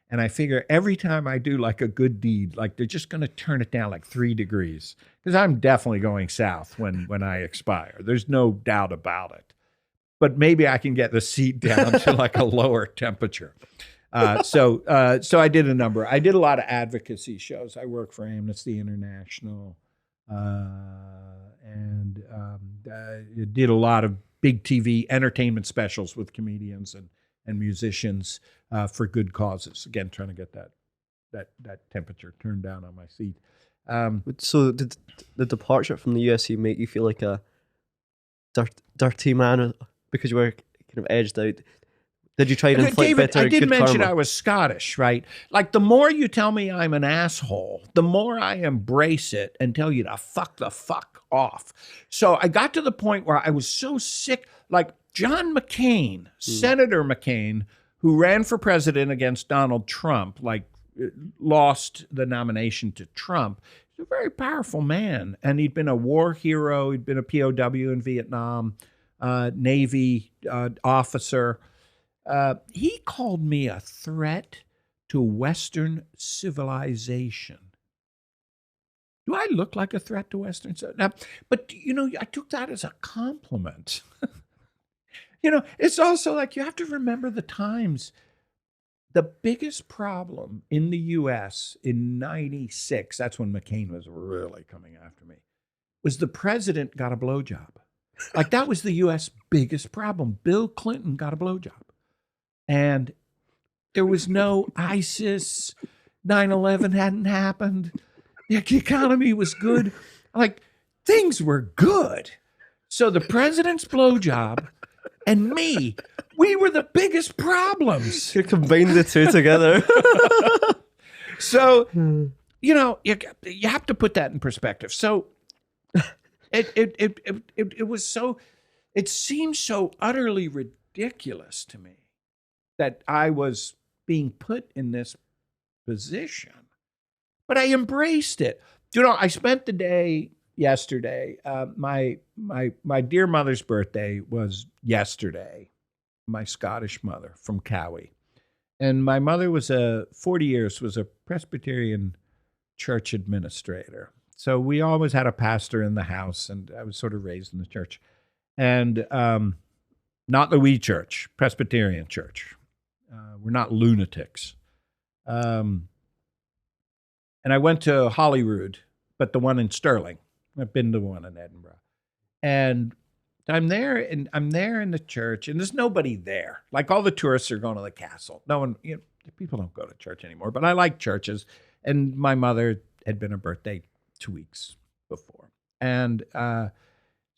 And I figure every time I do like a good deed, like they're just going to turn it down like 3 degrees because I'm definitely going south when I expire. There's no doubt about it. But maybe I can get the seat down to like a lower temperature. So I did a number. I did a lot of advocacy shows. I worked for Amnesty International, and did a lot of big TV entertainment specials with comedians and musicians for good causes. Again, trying to get that temperature turned down on my seat. So did the departure from the UFC make you feel like a dirty man because you were kind of edged out? Did you try and inflict David, better I did good mention karma? I was Scottish, right? Like, the more you tell me I'm an asshole, the more I embrace it and tell you to fuck the fuck off. So I got to the point where I was so sick. Like, John McCain, Senator McCain, who ran for president against Donald Trump, like, lost the nomination to Trump. He's a very powerful man, and he'd been a war hero. He'd been a POW in Vietnam, Navy officer. He called me a threat to Western civilization. Do I look like a threat to Western civilization? But, I took that as a compliment. It's also like, you have to remember the times. The biggest problem in the U.S. in 96, that's when McCain was really coming after me, was the president got a blowjob. Like, that was the U.S. biggest problem. Bill Clinton got a blowjob. And there was no ISIS, 9/11 hadn't happened. The economy was good. Like, things were good. So the president's blowjob and me, we were the biggest problems. You combined the two together. So, you have to put that in perspective. So it was so, it seemed so utterly ridiculous to me that I was being put in this position. But I embraced it. I spent the day yesterday. My dear mother's birthday was yesterday, my Scottish mother from Cowie. And my mother was 40 years, was a Presbyterian church administrator. So we always had a pastor in the house, and I was sort of raised in the church. And not the wee church, Presbyterian church. We're not lunatics. And I went to Holyrood, but the one in Stirling. I've been to one in Edinburgh. And I'm there in the church, and there's nobody there. Like, all the tourists are going to the castle. No one, people don't go to church anymore, but I like churches. And my mother had been her birthday 2 weeks before. And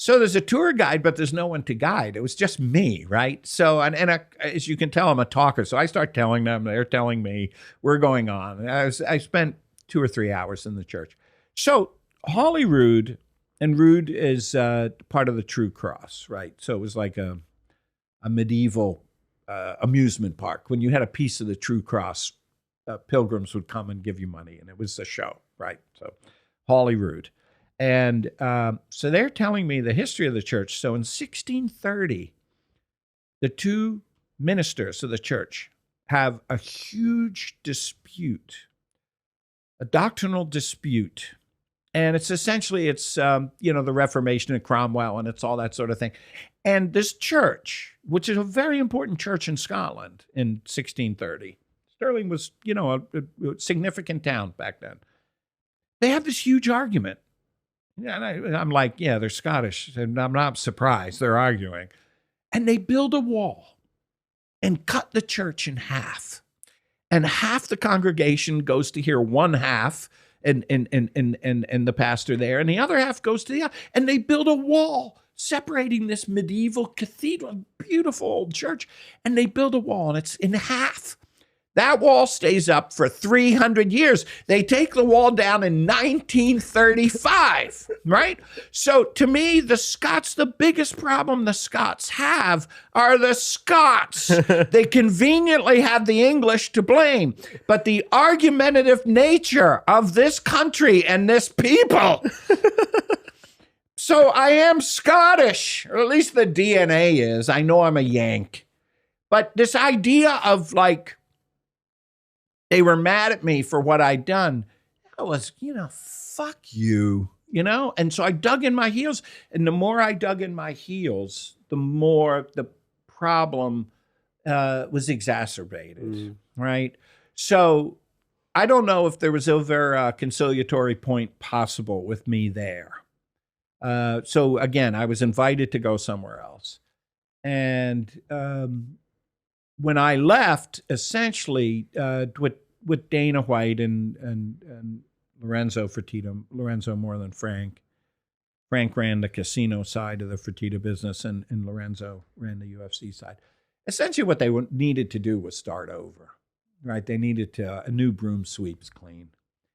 so there's a tour guide, but there's no one to guide. It was just me, right? So, and as you can tell, I'm a talker. So I start telling them, they're telling me, we're going on. And I spent 2 or 3 hours in the church. So Holyrood, and Rood is part of the True Cross, right? So it was like a medieval amusement park. When you had a piece of the True Cross, pilgrims would come and give you money, and it was a show, right? So Holyrood. And so they're telling me the history of the church. So in 1630, the two ministers of the church have a huge dispute, a doctrinal dispute. And it's essentially, the Reformation and Cromwell, and it's all that sort of thing. And this church, which is a very important church in Scotland in 1630, Stirling was, a significant town back then. They have this huge argument. And I'm like, yeah, they're Scottish, and I'm not surprised they're arguing. And they build a wall and cut the church in half. And half the congregation goes to hear one half, and the pastor there, and the other half goes to the other. And they build a wall separating this medieval cathedral, beautiful old church, and they build a wall, and it's in half. That wall stays up for 300 years. They take the wall down in 1935, right? So to me, the biggest problem the Scots have are the Scots. They conveniently have the English to blame, but the argumentative nature of this country and this people. So I am Scottish, or at least the DNA is. I know I'm a Yank. But this idea of they were mad at me for what I'd done. I was, fuck you, And so I dug in my heels. And the more I dug in my heels, the more the problem was exacerbated. right? So I don't know if there was ever a conciliatory point possible with me there. So again, I was invited to go somewhere else. And when I left, essentially, with Dana White and Lorenzo Fertitta, Lorenzo more than Frank. Frank ran the casino side of the Fertitta business, and Lorenzo ran the UFC side. Essentially, what they needed to do was start over, right? They needed to, a new broom sweeps clean.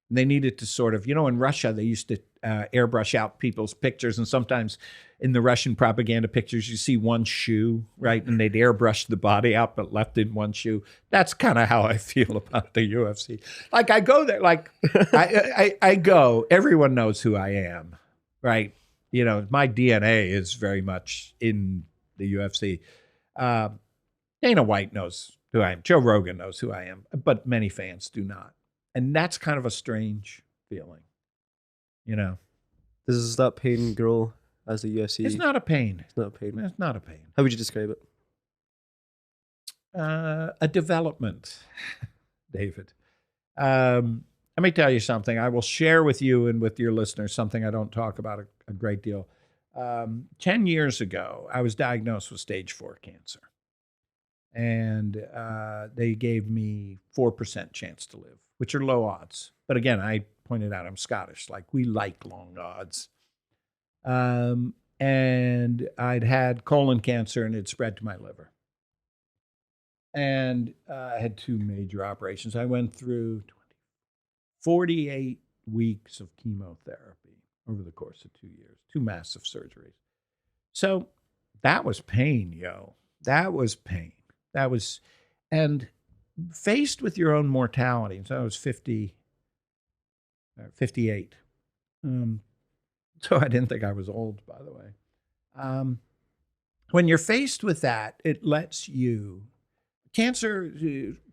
And they needed to sort of, in Russia, they used to airbrush out people's pictures. And sometimes in the Russian propaganda pictures, you see one shoe, right? And they'd airbrush the body out, but left in one shoe. That's kind of how I feel about the UFC. Like, I go there, like, I go, everyone knows who I am, right? My DNA is very much in the UFC. Dana White knows who I am. Joe Rogan knows who I am, but many fans do not. And that's kind of a strange feeling, Does that pain grow as the UFC? It's not a pain. It's not a pain. It's not a pain. How would you describe it? A development, David. Let me tell you something. I will share with you and with your listeners something I don't talk about a great deal. 10 years ago, I was diagnosed with stage 4 cancer. And they gave me 4% chance to live, which are low odds. But again, I pointed out I'm Scottish. Like, we like long odds. And I'd had colon cancer, and it spread to my liver. And I had 2 major operations. I went through 48 weeks of chemotherapy over the course of 2 years, 2 massive surgeries. So that was pain, yo. That was pain. That was, and faced with your own mortality. So I was 58. So I didn't think I was old, by the way. When you're faced with that, it lets you, cancer,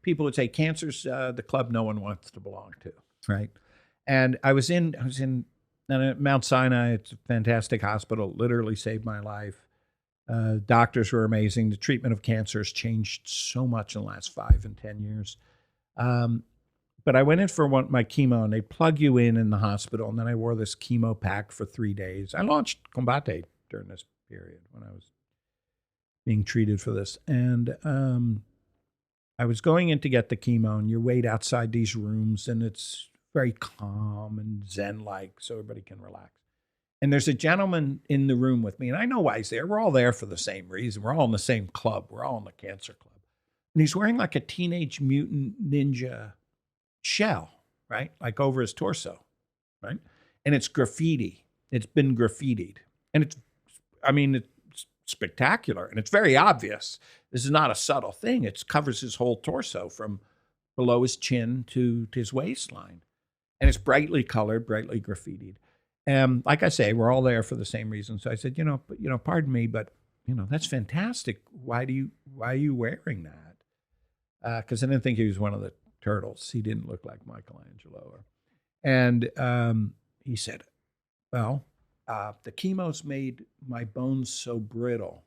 people would say cancer's the club no one wants to belong to, right? And I was in Mount Sinai. It's a fantastic hospital, literally saved my life. Doctors were amazing. The treatment of cancer has changed so much in the last 5 and 10 years. But I went in for my chemo, and they plug you in the hospital, and then I wore this chemo pack for 3 days. I launched Combate during this period when I was being treated for this. And I was going in to get the chemo, and you wait outside these rooms, and it's very calm and zen-like, so everybody can relax. And there's a gentleman in the room with me, and I know why he's there. We're all there for the same reason. We're all in the same club. We're all in the cancer club. And he's wearing like a Teenage Mutant Ninja shell, right? Like over his torso, right? And it's graffiti. It's been graffitied. And it's spectacular, and it's very obvious. This is not a subtle thing. It covers his whole torso from below his chin to his waistline. And it's brightly colored, brightly graffitied. And like I say, we're all there for the same reason. So I said, pardon me, but that's fantastic. Why are you wearing that? Because I didn't think he was one of the turtles. He didn't look like Michelangelo. And he said, well, the chemo's made my bones so brittle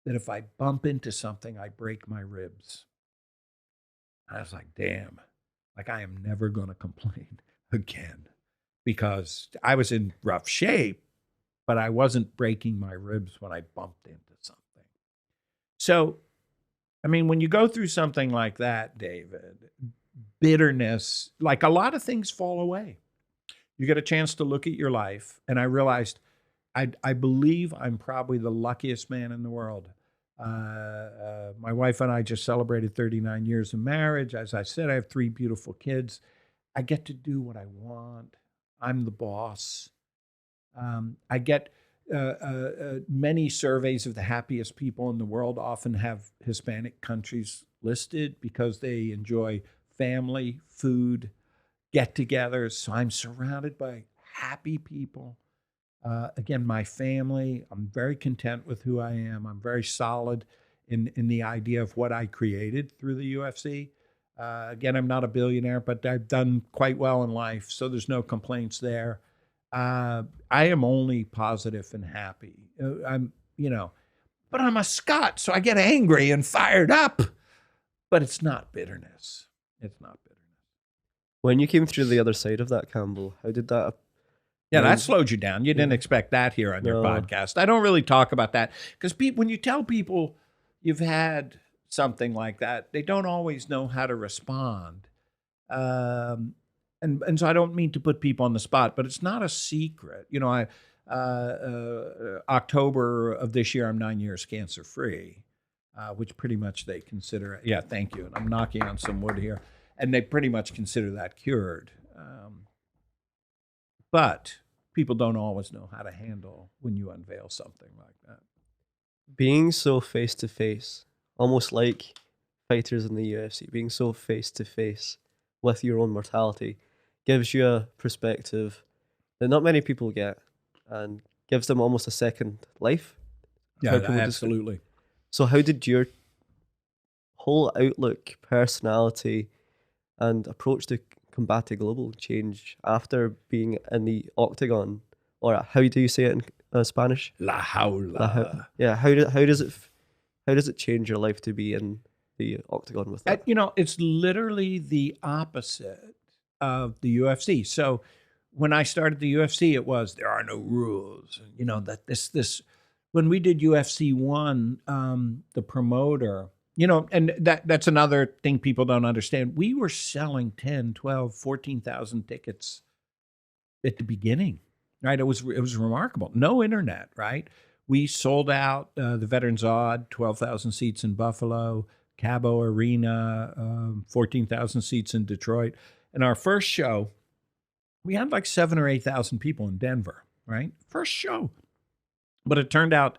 that if I bump into something, I break my ribs. I was like, damn, like I am never going to complain again, because I was in rough shape, but I wasn't breaking my ribs when I bumped into something. So, when you go through something like that, David, bitterness, like a lot of things fall away. You get a chance to look at your life, and I realized I believe I'm probably the luckiest man in the world. My wife and I just celebrated 39 years of marriage. As I said, I have 3 beautiful kids. I get to do what I want. I'm the boss. I get many surveys of the happiest people in the world often have Hispanic countries listed because they enjoy family, food, get-togethers. So I'm surrounded by happy people. Again, my family, I'm very content with who I am. I'm very solid in the idea of what I created through the UFC. Again, I'm not a billionaire, but I've done quite well in life, so there's no complaints there. I am only positive and happy. But I'm a Scot, so I get angry and fired up. But it's not bitterness. It's not bitterness. When you came through the other side of that, Campbell, how did that? Yeah, that slowed you down. You didn't expect that here on your podcast. I don't really talk about that because when you tell people you've had something like that, they don't always know how to respond. And so I don't mean to put people on the spot, but it's not a secret. You know, October of this year, I'm 9 years cancer free, which pretty much they consider. Yeah, thank you. And I'm knocking on some wood here, and they pretty much consider that cured. But people don't always know how to handle when you unveil something like that. Being so face to face, almost like fighters in the UFC, being so face to face with your own mortality, gives you a perspective that not many people get, and gives them almost a second life. Yeah, absolutely. So how did your whole outlook, personality, and approach to Combate Global change after being in the Octogon? Or how do you say it in Spanish? La jaula. Yeah, how does it change your life to be in the Octogon with that? You know, it's literally the opposite of the UFC. So when I started the UFC, it was there are no rules. You know, that this when we did UFC 1, the promoter, you know, and that's another thing people don't understand. We were selling 10, 12, 14,000 tickets at the beginning, right? It was remarkable. No internet, right? We sold out the Veterans Odd, 12,000 seats in Buffalo, Cabo Arena, 14,000 seats in Detroit. And our first show, we had like 7,000 or 8,000 people in Denver, right? First show. But it turned out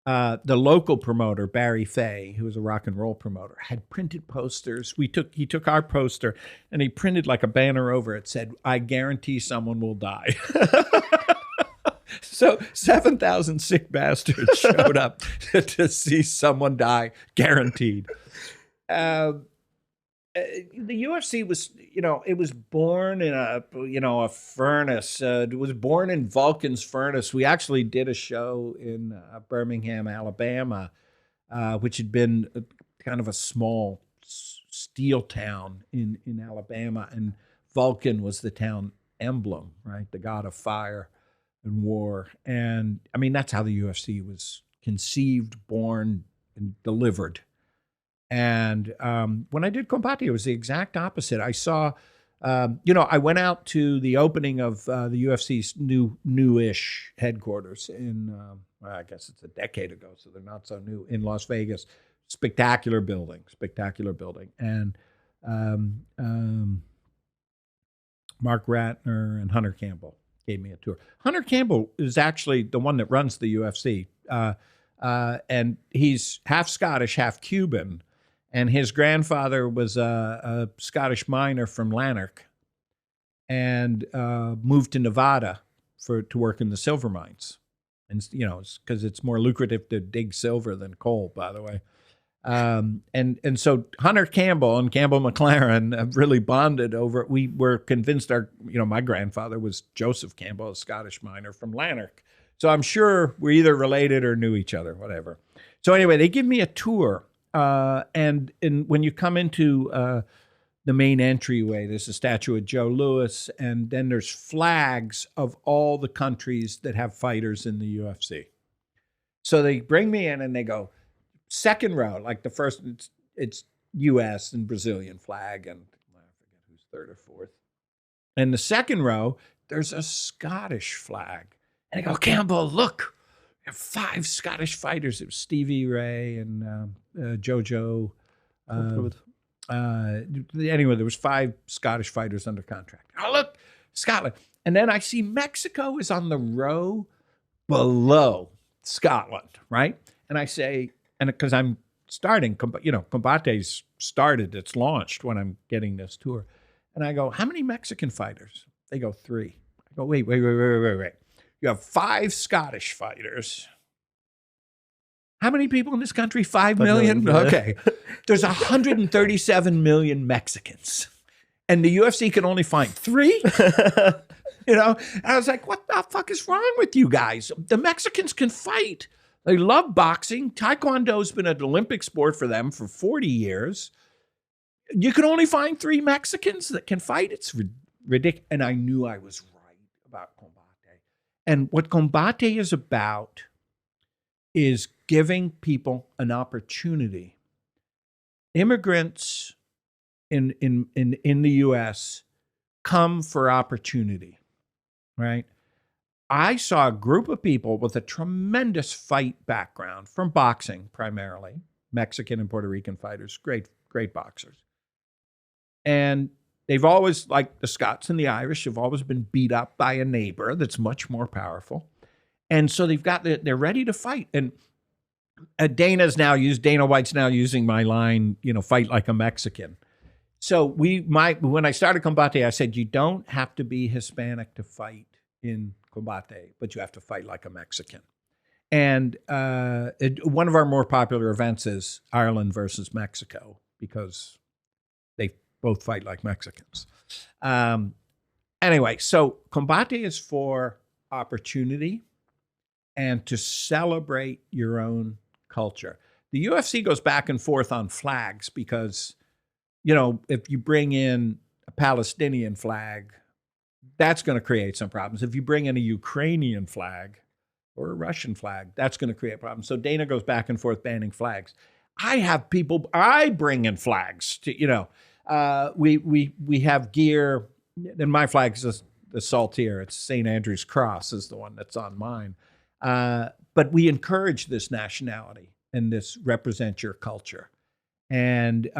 the local promoter, Barry Fay, who was a rock and roll promoter, had printed posters. He took our poster and he printed like a banner over it, said, "I guarantee someone will die." So 7,000 sick bastards showed up to see someone die, guaranteed. The UFC was, you know, it was born in a furnace. It was born in Vulcan's furnace. We actually did a show in Birmingham, Alabama, which had been kind of a small steel town in Alabama, and Vulcan was the town emblem, right? The god of fire and war. And I mean, that's how the UFC was conceived, born, and delivered. And when I did Combate, it was the exact opposite. I saw, I went out to the opening of the UFC's newish headquarters in, I guess it's a decade ago, so they're not so new, in Las Vegas. Spectacular building. And Mark Ratner and Hunter Campbell gave me a tour. Hunter Campbell is actually the one that runs the UFC. And he's half Scottish, half Cuban. And his grandfather was a Scottish miner from Lanark and moved to Nevada to work in the silver mines. And, you know, because it's more lucrative to dig silver than coal, by the way. And so Hunter Campbell and Campbell McLaren have really bonded over it. We were convinced my grandfather was Joseph Campbell, a Scottish miner from Lanark. So I'm sure we're either related or knew each other, whatever. So anyway, they give me a tour. And when you come into the main entryway, there's a statue of Joe Louis, and then there's flags of all the countries that have fighters in the UFC. So they bring me in and they go, second row, like the first, it's U.S. and Brazilian flag, and I forget who's third or fourth. And the second row, there's a Scottish flag. And I go, Campbell, look, we have 5 Scottish fighters. It was Stevie Ray and Jojo. Anyway, there was 5 Scottish fighters under contract. Oh, look, Scotland. And then I see Mexico is on the row below Scotland, right? And I say, and because I'm starting, Combate's started, it's launched when I'm getting this tour. And I go, how many Mexican fighters? They go, 3. I go, wait. You have 5 Scottish fighters. How many people in this country? 5 million? Okay. There's 137 million Mexicans. And the UFC can only find 3? And I was like, what the fuck is wrong with you guys? The Mexicans can fight. They love boxing. Taekwondo's been an Olympic sport for them for 40 years. You can only find 3 Mexicans that can fight. It's ridiculous. And I knew I was right about Combate. And what Combate is about is giving people an opportunity. Immigrants in the U.S. come for opportunity, right? I saw a group of people with a tremendous fight background from boxing primarily, Mexican and Puerto Rican fighters, great boxers. And they've always, like the Scots and the Irish, have always been beat up by a neighbor that's much more powerful. And so they're ready to fight. And Dana White's now using my line, fight like a Mexican. So when I started Combate, I said, you don't have to be Hispanic to fight in Combate, but you have to fight like a Mexican. And one of our more popular events is Ireland versus Mexico, because they both fight like Mexicans. Anyway, so Combate is for opportunity and to celebrate your own culture. The UFC goes back and forth on flags because, if you bring in a Palestinian flag, that's going to create some problems. If you bring in a Ukrainian flag or a Russian flag, that's going to create problems. So Dana goes back and forth banning flags. I bring in flags to, we have gear, and my flag is the Saltire. It's St. Andrew's Cross is the one that's on mine. But we encourage this nationality and this represent your culture. And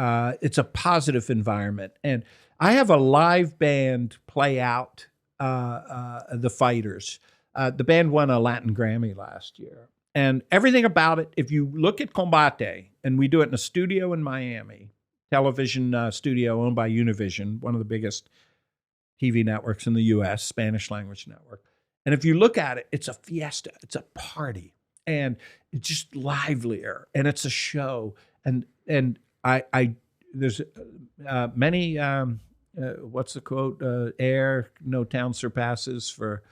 it's a positive environment. And I have a live band play out the fighters. The band won a Latin Grammy last year. And everything about it, if you look at Combate, and we do it in a studio in Miami, television studio owned by Univision, one of the biggest TV networks in the U.S., Spanish language network. And if you look at it, it's a fiesta. It's a party. And it's just livelier. And it's a show. And there's many, what's the quote? Air, no town surpasses for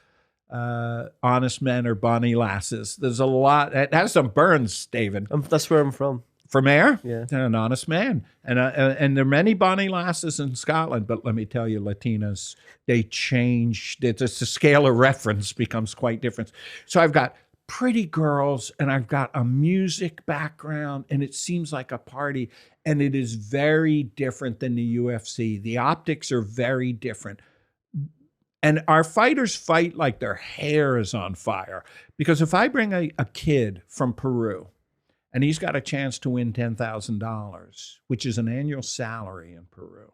honest men or bonny lasses. There's a lot. It has some burns, David. That's where I'm from. From Ayr? Yeah. An honest man. And there are many bonny lasses in Scotland, but let me tell you, Latinas, they change. The scale of reference becomes quite different. So I've got pretty girls and I've got a music background and it seems like a party, and it is very different than the UFC. The optics are very different. And our fighters fight like their hair is on fire. Because if I bring a kid from Peru and he's got a chance to win $10,000, which is an annual salary in Peru,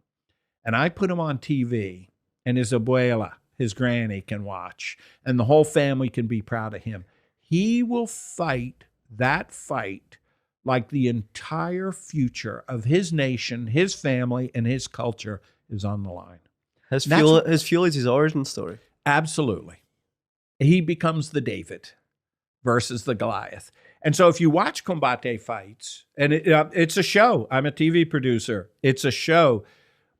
and I put him on TV and his abuela, his granny, can watch, and the whole family can be proud of him, he will fight that fight like the entire future of his nation, his family, and his culture is on the line. His fuel is his origin story. Absolutely. He becomes the David versus the Goliath. And so if you watch Combate fights, and it's a show. I'm a TV producer. It's a show.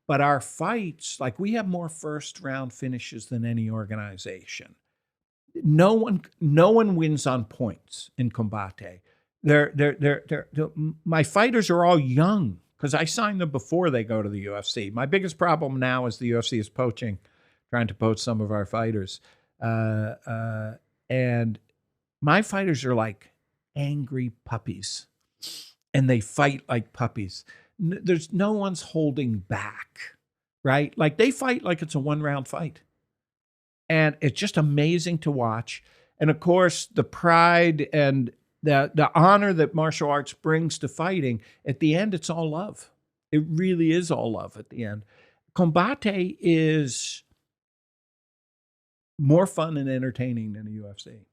But our fights, like, we have more first round finishes than any organization. No one wins on points in Combate. My fighters are all young because I signed them before they go to the UFC. My biggest problem now is the UFC is trying to poach some of our fighters. And my fighters are like angry puppies, and they fight like puppies. There's no one's holding back, right? Like, they fight like it's a 1-round fight. And it's just amazing to watch. And of course, the pride and the honor that martial arts brings to fighting, at the end, it's all love. It really is all love at the end. Combate is more fun and entertaining than the UFC.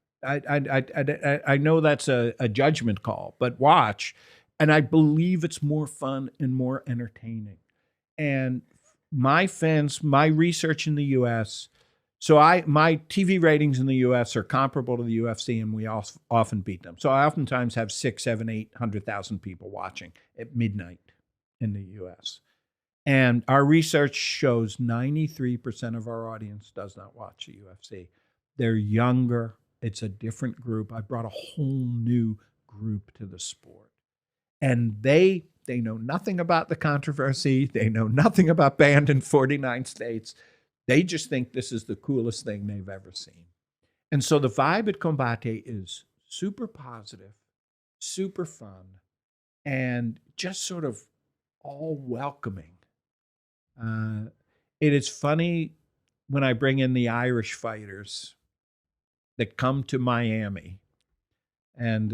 I know that's a judgment call, but watch. And I believe it's more fun and more entertaining. And my fans, my research in the U.S., so my TV ratings in the U.S. are comparable to the UFC, and we often beat them. So I oftentimes have 600,000, 700,000, 800,000 people watching at midnight in the U.S. And our research shows 93% of our audience does not watch the UFC. They're younger. It's a different group. I brought a whole new group to the sport. And they know nothing about the controversy. They know nothing about banned in 49 states. They just think this is the coolest thing they've ever seen. And so the vibe at Combate is super positive, super fun, and just sort of all welcoming. It is funny when I bring in the Irish fighters that come to Miami. And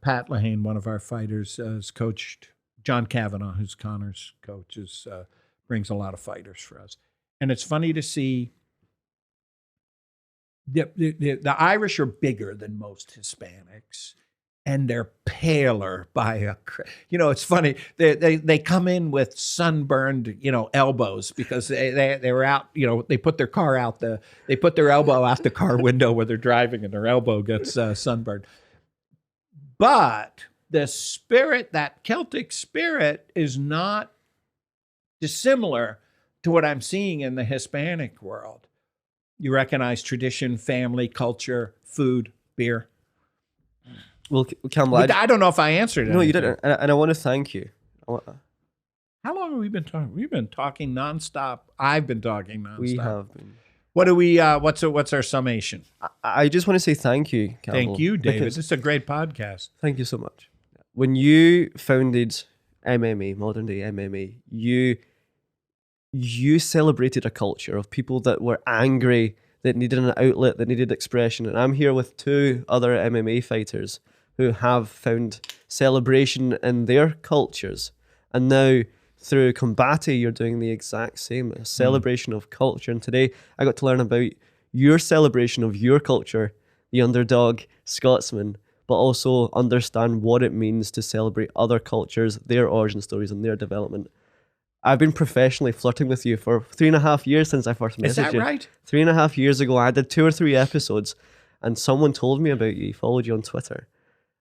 Pat Lahane, one of our fighters, has coached John Cavanaugh, who's Connor's coach, brings a lot of fighters for us. And it's funny to see the Irish are bigger than most Hispanics, and they're paler by a, it's funny. They come in with sunburned, elbows because they were out, they put their car out they put their elbow out the car window where they're driving and their elbow gets sunburned. But the spirit, that Celtic spirit, is not dissimilar to what I'm seeing in the Hispanic world. You recognize tradition, family, culture, food, beer. Well, Campbell, I don't know if I answered it. No, you didn't. And I want to thank you. How long have we been talking? We've been talking nonstop. I've been talking nonstop. We have been. What do we? What's our summation? I just want to say thank you, Campbell. Thank you, David. This is a great podcast. Thank you so much. When you founded MMA, modern day MMA, you celebrated a culture of people that were angry, that needed an outlet, that needed expression. And I'm here with two other MMA fighters who have found celebration in their cultures. And now through Combate, you're doing the exact same, a celebration of culture. And today I got to learn about your celebration of your culture, the underdog Scotsman, but also understand what it means to celebrate other cultures, their origin stories and their development. I've been professionally flirting with you for 3.5 years since I first messaged you. Is that right? 3.5 years ago, I did 2 or 3 episodes and someone told me about you. He followed you on Twitter.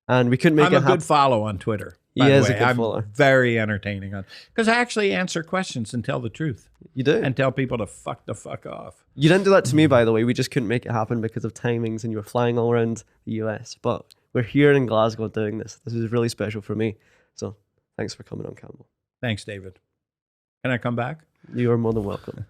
And we couldn't make it happen. I'm a good follow on Twitter. He is a good follower. I'm very entertaining on, because I actually answer questions and tell the truth. You do? And tell people to fuck the fuck off. You didn't do that to me, by the way. We just couldn't make it happen because of timings and you were flying all around the US. But we're here in Glasgow doing this. This is really special for me. So thanks for coming on, Campbell. Thanks, David. Can I come back? You are more than welcome.